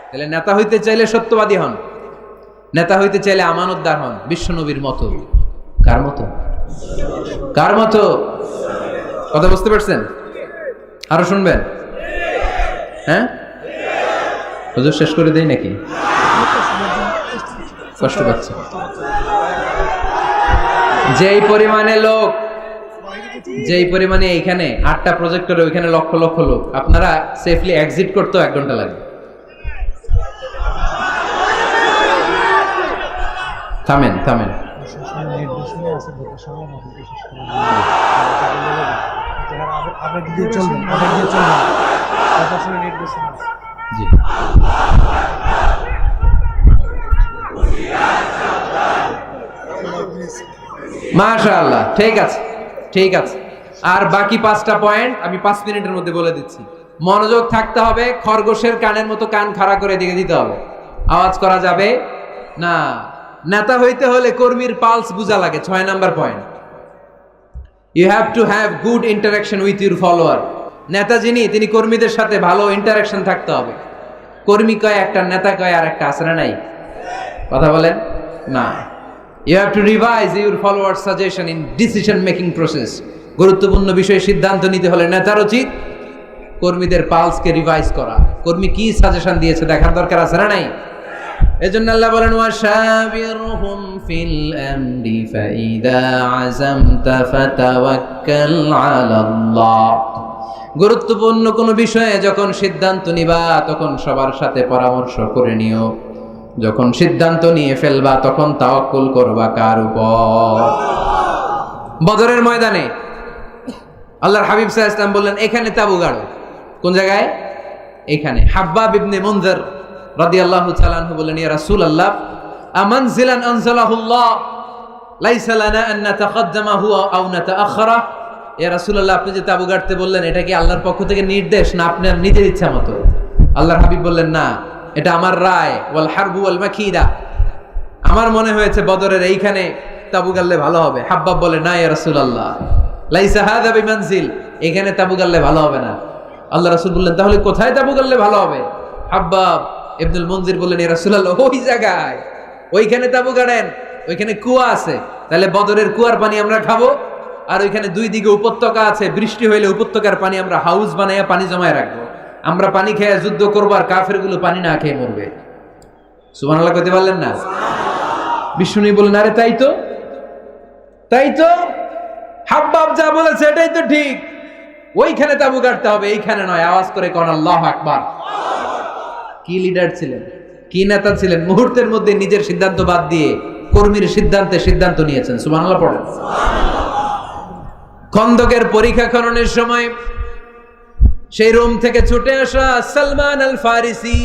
তাহলে নেতা হইতে চাইলে সত্যবাদী হন, নেতা হইতে চাইলে আমানতদার হন, বিশ্বনবীর মতো। কার মতো? কার মতো? কথা বুঝতে পারছেন? আরো শুনবেন? হ্যাঁ, হুজুর শেষ করে দেই নাকি? কষ্ট পাচ্ছে। যেই পরিমাণে লোক, যেই পরিমাণে এইখানে 8টা প্রজেক্টরে, ওইখানে লক্ষ লক্ষ লোক, আপনারা সেফলি এক্সিট করতেও 1 ঘন্টা লাগবে। থামেন থামেন। জি, মাশাআল্লাহ, ঠিক আছে ঠিক আছে। আর বাকি 5টা পয়েন্ট আমি 5 মিনিটের মধ্যে বলে দিচ্ছি। মনোযোগ থাকতে হবে, খরগোশের কানের মতো কান খাড়া করে দিতে হবে, আওয়াজ করা যাবে না। নেতা হইতে হলে কর্মীর পালস বুঝা লাগে। 6 number point, you have to have good interaction with your follower. নেতা যিনি, তিনি কর্মীদের সাথে ভালো ইন্টারাকশন থাকতে হবে। কর্মী কয় একটা, নেতা কয় আর একটা, আছে না নাই? কথা বলেন না। You have to revise your followers' suggestion in decision making process. গুরুত্বপূর্ণ বিষয়ে সিদ্ধান্ত নিতে হলে নেতার উচিত কর্মীদের পালসকে রিভাইজ করা। কর্মী কি সাজেশন দিয়েছে দেখার দরকার আছে না নাই? এজন্য আল্লাহ বলেন, ওয়াশাবিরহুম ফিল আমরি ফাইদা আযামতা ফাতাওয়াক্কাল আলাল্লাহ। গুরুত্বপূর্ণ কোনো বিষয়ে যখন সিদ্ধান্ত নিবা তখন সবার সাথে পরামর্শ করে নিও। যখন সিদ্ধান্ত নিয়ে ফেলবা তখন তাওয়াক্কুল করবা কার উপর? বদরের ময়দানে আল্লাহর হাবিব সাল্লাল্লাহু আলাইহি ওয়াসাল্লাম বললেন, এখানে তাবু গাড়ো। কোন জায়গায়? এখানে। হাব্বাব ইবনে মুনজির রাদিয়াল্লাহু তাআলা আনহু বললেন, ইয়া রাসূলুল্লাহ, আমানজিলান আনজালাহুল্লাহ লাইসা লানা আন নাতাকাদ্দামাহু আও নাতাআখারা। ইয়া রাসূলুল্লাহ, আপনি যে তাবু গাড়তে বললেন, এটা কি আল্লাহর পক্ষ থেকে নির্দেশ না আপনার নিজের ইচ্ছা মতো? আল্লাহর হাবিব বললেন, না, এটা আমার রায়। ওয়াল হারবু ওয়াল মাকিদা, আমার মনে হয়েছে বদরের এইখানে তাবু গাড়লে ভালো হবে। হাব্বাব বলে, না ইয়া রাসূলুল্লাহ, লাইসা হাযা বিমানজিল, এখানে তাবু গাড়লে ভালো হবে না। আল্লাহ রাসূল বললেন, তাহলে কোথায় তাবু গাড়লে ভালো হবে? হাব্বাব ইবনুল মুনজির বললেন, ইয়া রাসূলুল্লাহ, ওই জায়গায়, ওইখানে তাবু গাড়েন, ওইখানে কুয়া আছে, তাহলে বদরের কুয়ার পানি আমরা খাবো। আর ওইখানে দুই দিকে উপত্যকা আছে, বৃষ্টি হইলে উপত্যকার পানি আমরা হাউস বানাইয়া পানি জমায় রাখবো, আমরা পানি খেয়ে যুদ্ধ করবো, আর কাফেরগুলো পানি না খেয়ে মরবে। সুবহানাল্লাহ কইতে পারলেন না? বিষ্ণু বললেন, আরে তাই তো, তাই তো, হাব্বাব যা বলেছে এটাই তো ঠিক, ওইখানে তাবু গাড়তে হবে, এইখানে নয়। আওয়াজ করে কোন আল্লাহু আকবার। কি লিডার ছিলেন, কি নেতা ছিলেন! মুহূর্তের মধ্যে নিজের সিদ্ধান্ত বাদ দিয়ে কর্মীর সিদ্ধান্ত নিয়েছেন। সুবহানাল্লাহ পড়েন। খন্দকের পরীক্ষা খননের সময় সেই রোম থেকে ছুটে আসা সালমান আল ফারিসি,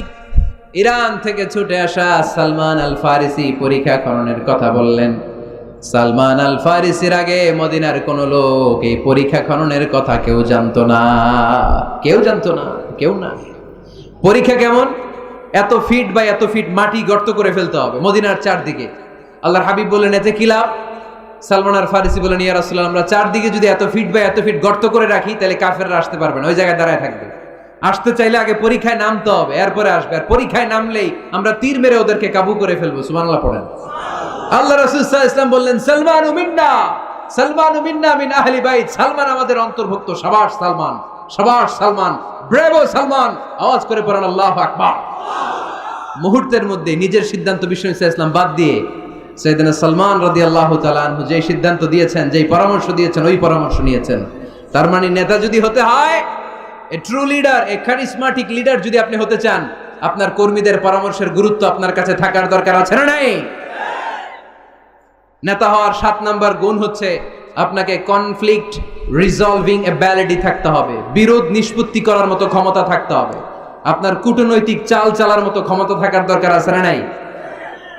ইরান থেকে ছুটে আসা সালমান আল ফারিসি পরীক্ষা খননের কথা বললেন। সালমান আল ফারিসির আগে মদিনার কোন লোক এই পরীক্ষা খননের কথা কেউ জানতো না, কেউ জানতো না, কেউ না। পরীক্ষা কেমন? এত ফিট বা এত ফিট মাটি গর্ত করে ফেলতে হবে মদিনার চারদিকে। আল্লাহর হাবিব বললেন, এতে কি লাভ? সালমান আল ফারিসি বলেন, ইয়া রাসূলুল্লাহ, আমরা চারদিকে যদি এত ফিট বা এত ফিট গর্ত করে রাখি তাহলে কাফেররা আসতে পারবে না, ওই জায়গায় দাঁড়ায় থাকবে। আসতে চাইলে আগে পরীক্ষায় নামতে হবে, এরপরে আসবে। আর পরীক্ষায় নামলেই আমরা তীর মেরে ওদেরকে কাবু করে ফেলবো। সুবহানাল্লাহ পড়েন। আল্লাহ রাসূল সাল্লাল্লাহু আলাইহি ওয়াসাল্লাম বললেন, সালমানু মিন্না, সালমানু মিন্না মিন আহলি বাইত, সালমান আমাদের অন্তর্ভুক্ত। সাবাস সালমান, সাবাস সালমান, ব্রেভো সালমান। আওয়াজ করে পড়েন আল্লাহু আকবার। মুহূর্তের মধ্যে নিজের সিদ্ধান্ত বিষ্ণু ইসলাম বাদ দিয়ে সাইয়েদনা সালমান রাদিয়াল্লাহু তাআলা আনহু যে সিদ্ধান্ত দিয়েছেন, যেই পরামর্শ দিয়েছেন, ওই পরামর্শ নিয়েছেন। তার মানে নেতা যদি হতে হয়, a true leader, a charismatic leader যদি আপনি হতে চান, আপনার কর্মীদের পরামর্শের গুরুত্ব আপনার কাছে থাকার দরকার আছে না নাই? নেতা হওয়ার 7 নাম্বার গুণ হচ্ছে আপনাকে কনফ্লিক্ট রিজলভিং অ্যাবিলিটি থাকতে হবে, বিরোধ নিষ্পত্তি করার মতো ক্ষমতা থাকতে হবে, আপনার কূটনৈতিক চাল চালার মতো ক্ষমতা থাকার দরকার আছে না নাই?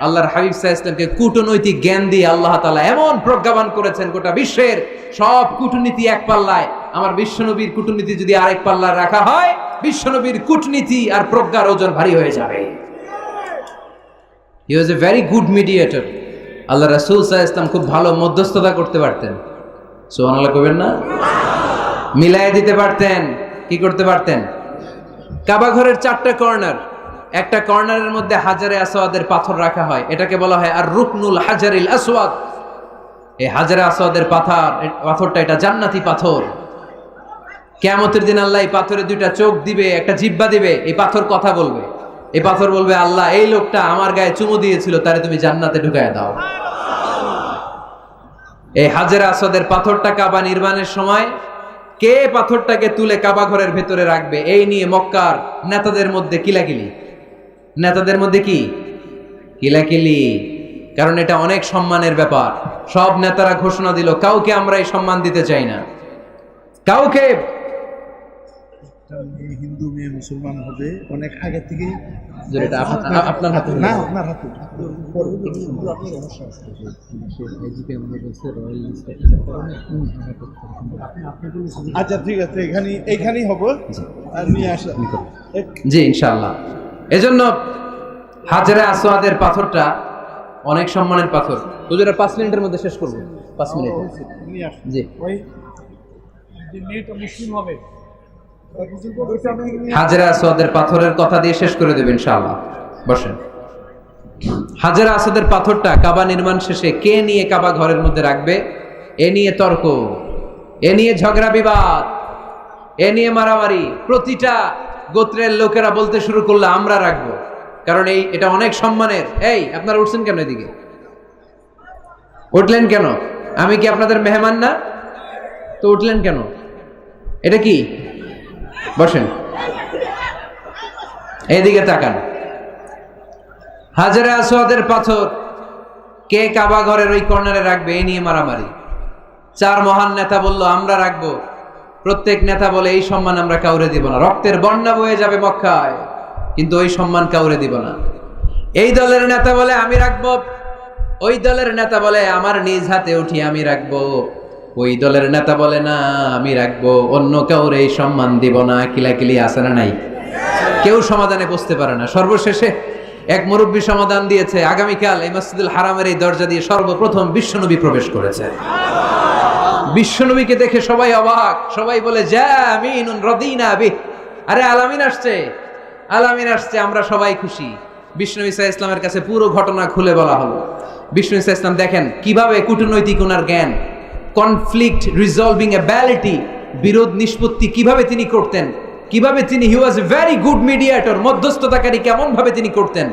আল্লাহর হাবিব সাল্লাল্লাহু আলাইহি ওয়াসাল্লামকে কূটনৈতিক জ্ঞান দিয়ে আল্লাহ তাআলা এমন প্রজ্ঞাবান করেছেন, গোটা বিশ্বের সব কূটনীতি এক পাল্লায়। আমার বিশ্বনবীর কূটনীতি যদি আরেক পাল্লায় রাখা হয়, বিশ্বনবীর কূটনীতি আর প্রজ্ঞার ওজন ভারী হয়ে যাবে। হি ওয়াজ এ ভেরি গুড মিডিয়েটর। আল্লাহ রাসূল সাল্লাল্লাহু আলাইহি ওয়াসাল্লাম খুব ভালো মধ্যস্থতা করতে পারতেন। সুবহানাল্লাহ কইবেন না? মিলায়ে দিতে পারতেন। কি করতে পারতেন? কাবা ঘরের 4টা কর্নার, একটা কর্নারের মধ্যে হাজারে আসওয়াদের পাথর রাখা হয়, এটাকে বলা হয় আর রুকনুল হাজারিল আসওয়াদ। এই হাজারে আসওয়াদের পাথরটা এটা জান্নাতি পাথর। কিয়ামতের দিন আল্লাহ এই পাথরে 2টা চোখ দিবে, একটা জিহ্বা দিবে, এই পাথর কথা বলবে। এই পাথর বলবে, আল্লাহ, এই লোকটা আমার গায়ে চুমু দিয়েছিল, তারে তুমি জান্নাতে ঢুকায় দাও। এই হাজারে আসওয়াদের পাথরটা কাবা নির্মাণের সময় কে পাথরটাকে তুলে কাবা ঘরের ভেতরে রাখবে, এই নিয়ে মক্কার নেতাদের মধ্যে কিলাকিলি। নেতাদের মধ্যে কি কিলাকিলি? কারণ এটা অনেক সম্মানের ব্যাপার। সব নেতারা ঘোষণা দিল, কাউকে আমরা এই সম্মান দিতে চাই না, কাউকে। হিন্দু মেয়ে মুসলমান হবে অনেক আগে থেকে। আপনার হাতে না, আপনার হাতে। আচ্ছা ঠিক আছে, এইখানেই হবো। নিয়ে আসা জি ইনশাআল্লাহ। এজন্য হাজারে আসওয়াদের পাথরটা অনেক সম্মানের পাথর। হুজুরা 5 মিনিটের মধ্যে শেষ করব। 5 মিনিট। জি, মুসলিম হবে। হাজারে আসওয়াদের পাথরের কথা দিয়ে শেষ করে দেব ইনশাআল্লাহ। বসেন। হাজারে আসওয়াদের পাথরটা কাবা নির্মাণ শেষে কে নিয়ে কাবা ঘরের মধ্যে রাখবে, এ নিয়ে তর্ক, এ নিয়ে ঝগড়া বিবাদ, এ নিয়ে মারামারি। প্রতিটা গোত্রের লোকেরা বলতে শুরু করলো, আমরা রাখবো, কারণ এটা অনেক সম্মানের। এই আপনারা উঠছেন কেন? এদিকে উঠলেন কেন? আমি কি আপনাদের মেহমান না? তো উঠলেন কেন? এটা কি বসেন, এইদিকে তাকান। হাজরে আসওয়াদের পাথর কে কাবা ঘরের ওই কর্নারে রাখবে, এই নিয়ে মারামারি। 4 মহান নেতা বলল আমরা রাখবো। প্রত্যেক নেতা বলে এই সম্মান আমরা কাউরে দিব না, রক্তের বন্যা বয়ে যাবে মক্কায়, কিন্তু ওই সম্মান কাউরে দিব না। এই দলের নেতা বলে আমি রাখবো, ওই দলের নেতা বলে আমার নিজ হাতে উঠি আমি রাখবো, ওই দলের নেতা বলে না আমি রাখবো, অন্য কাউরে এই সম্মান দিব না। কিলাকিলি আছে না নাই? কেউ সমাধানে বসতে পারে না। সর্বশেষে এক মুরব্বী সমাধান দিয়েছে, আগামীকাল এই মসজিদুল হারামের এই দরজা দিয়ে সর্বপ্রথম বিশ্বনবী প্রবেশ করেছে। বিশ্বনবীকে দেখে সবাই অবাক, সবাই বলে জামিনুন রাদিনা বিহি। আরে আলামিন আসছে, আলামিন আসছে, আমরা সবাই খুশি। বিষ্ণু ঈসা ইসলামের কাছে পুরো ঘটনা খুলে বলা হলো। বিষ্ণু ঈসা ইসলাম দেখেন কিভাবে কূটনৈতিক ওনার জ্ঞান, কনফ্লিক্ট রিজলভিং অ্যাবিলিটি, বিরোধ নিষ্পত্তি কিভাবে তিনি করতেন, কিভাবে তিনি হি ওয়াজ এ ভেরি গুড মিডিয়েটর, মধ্যস্থতাকারী কেমন ভাবে তিনি করতেন।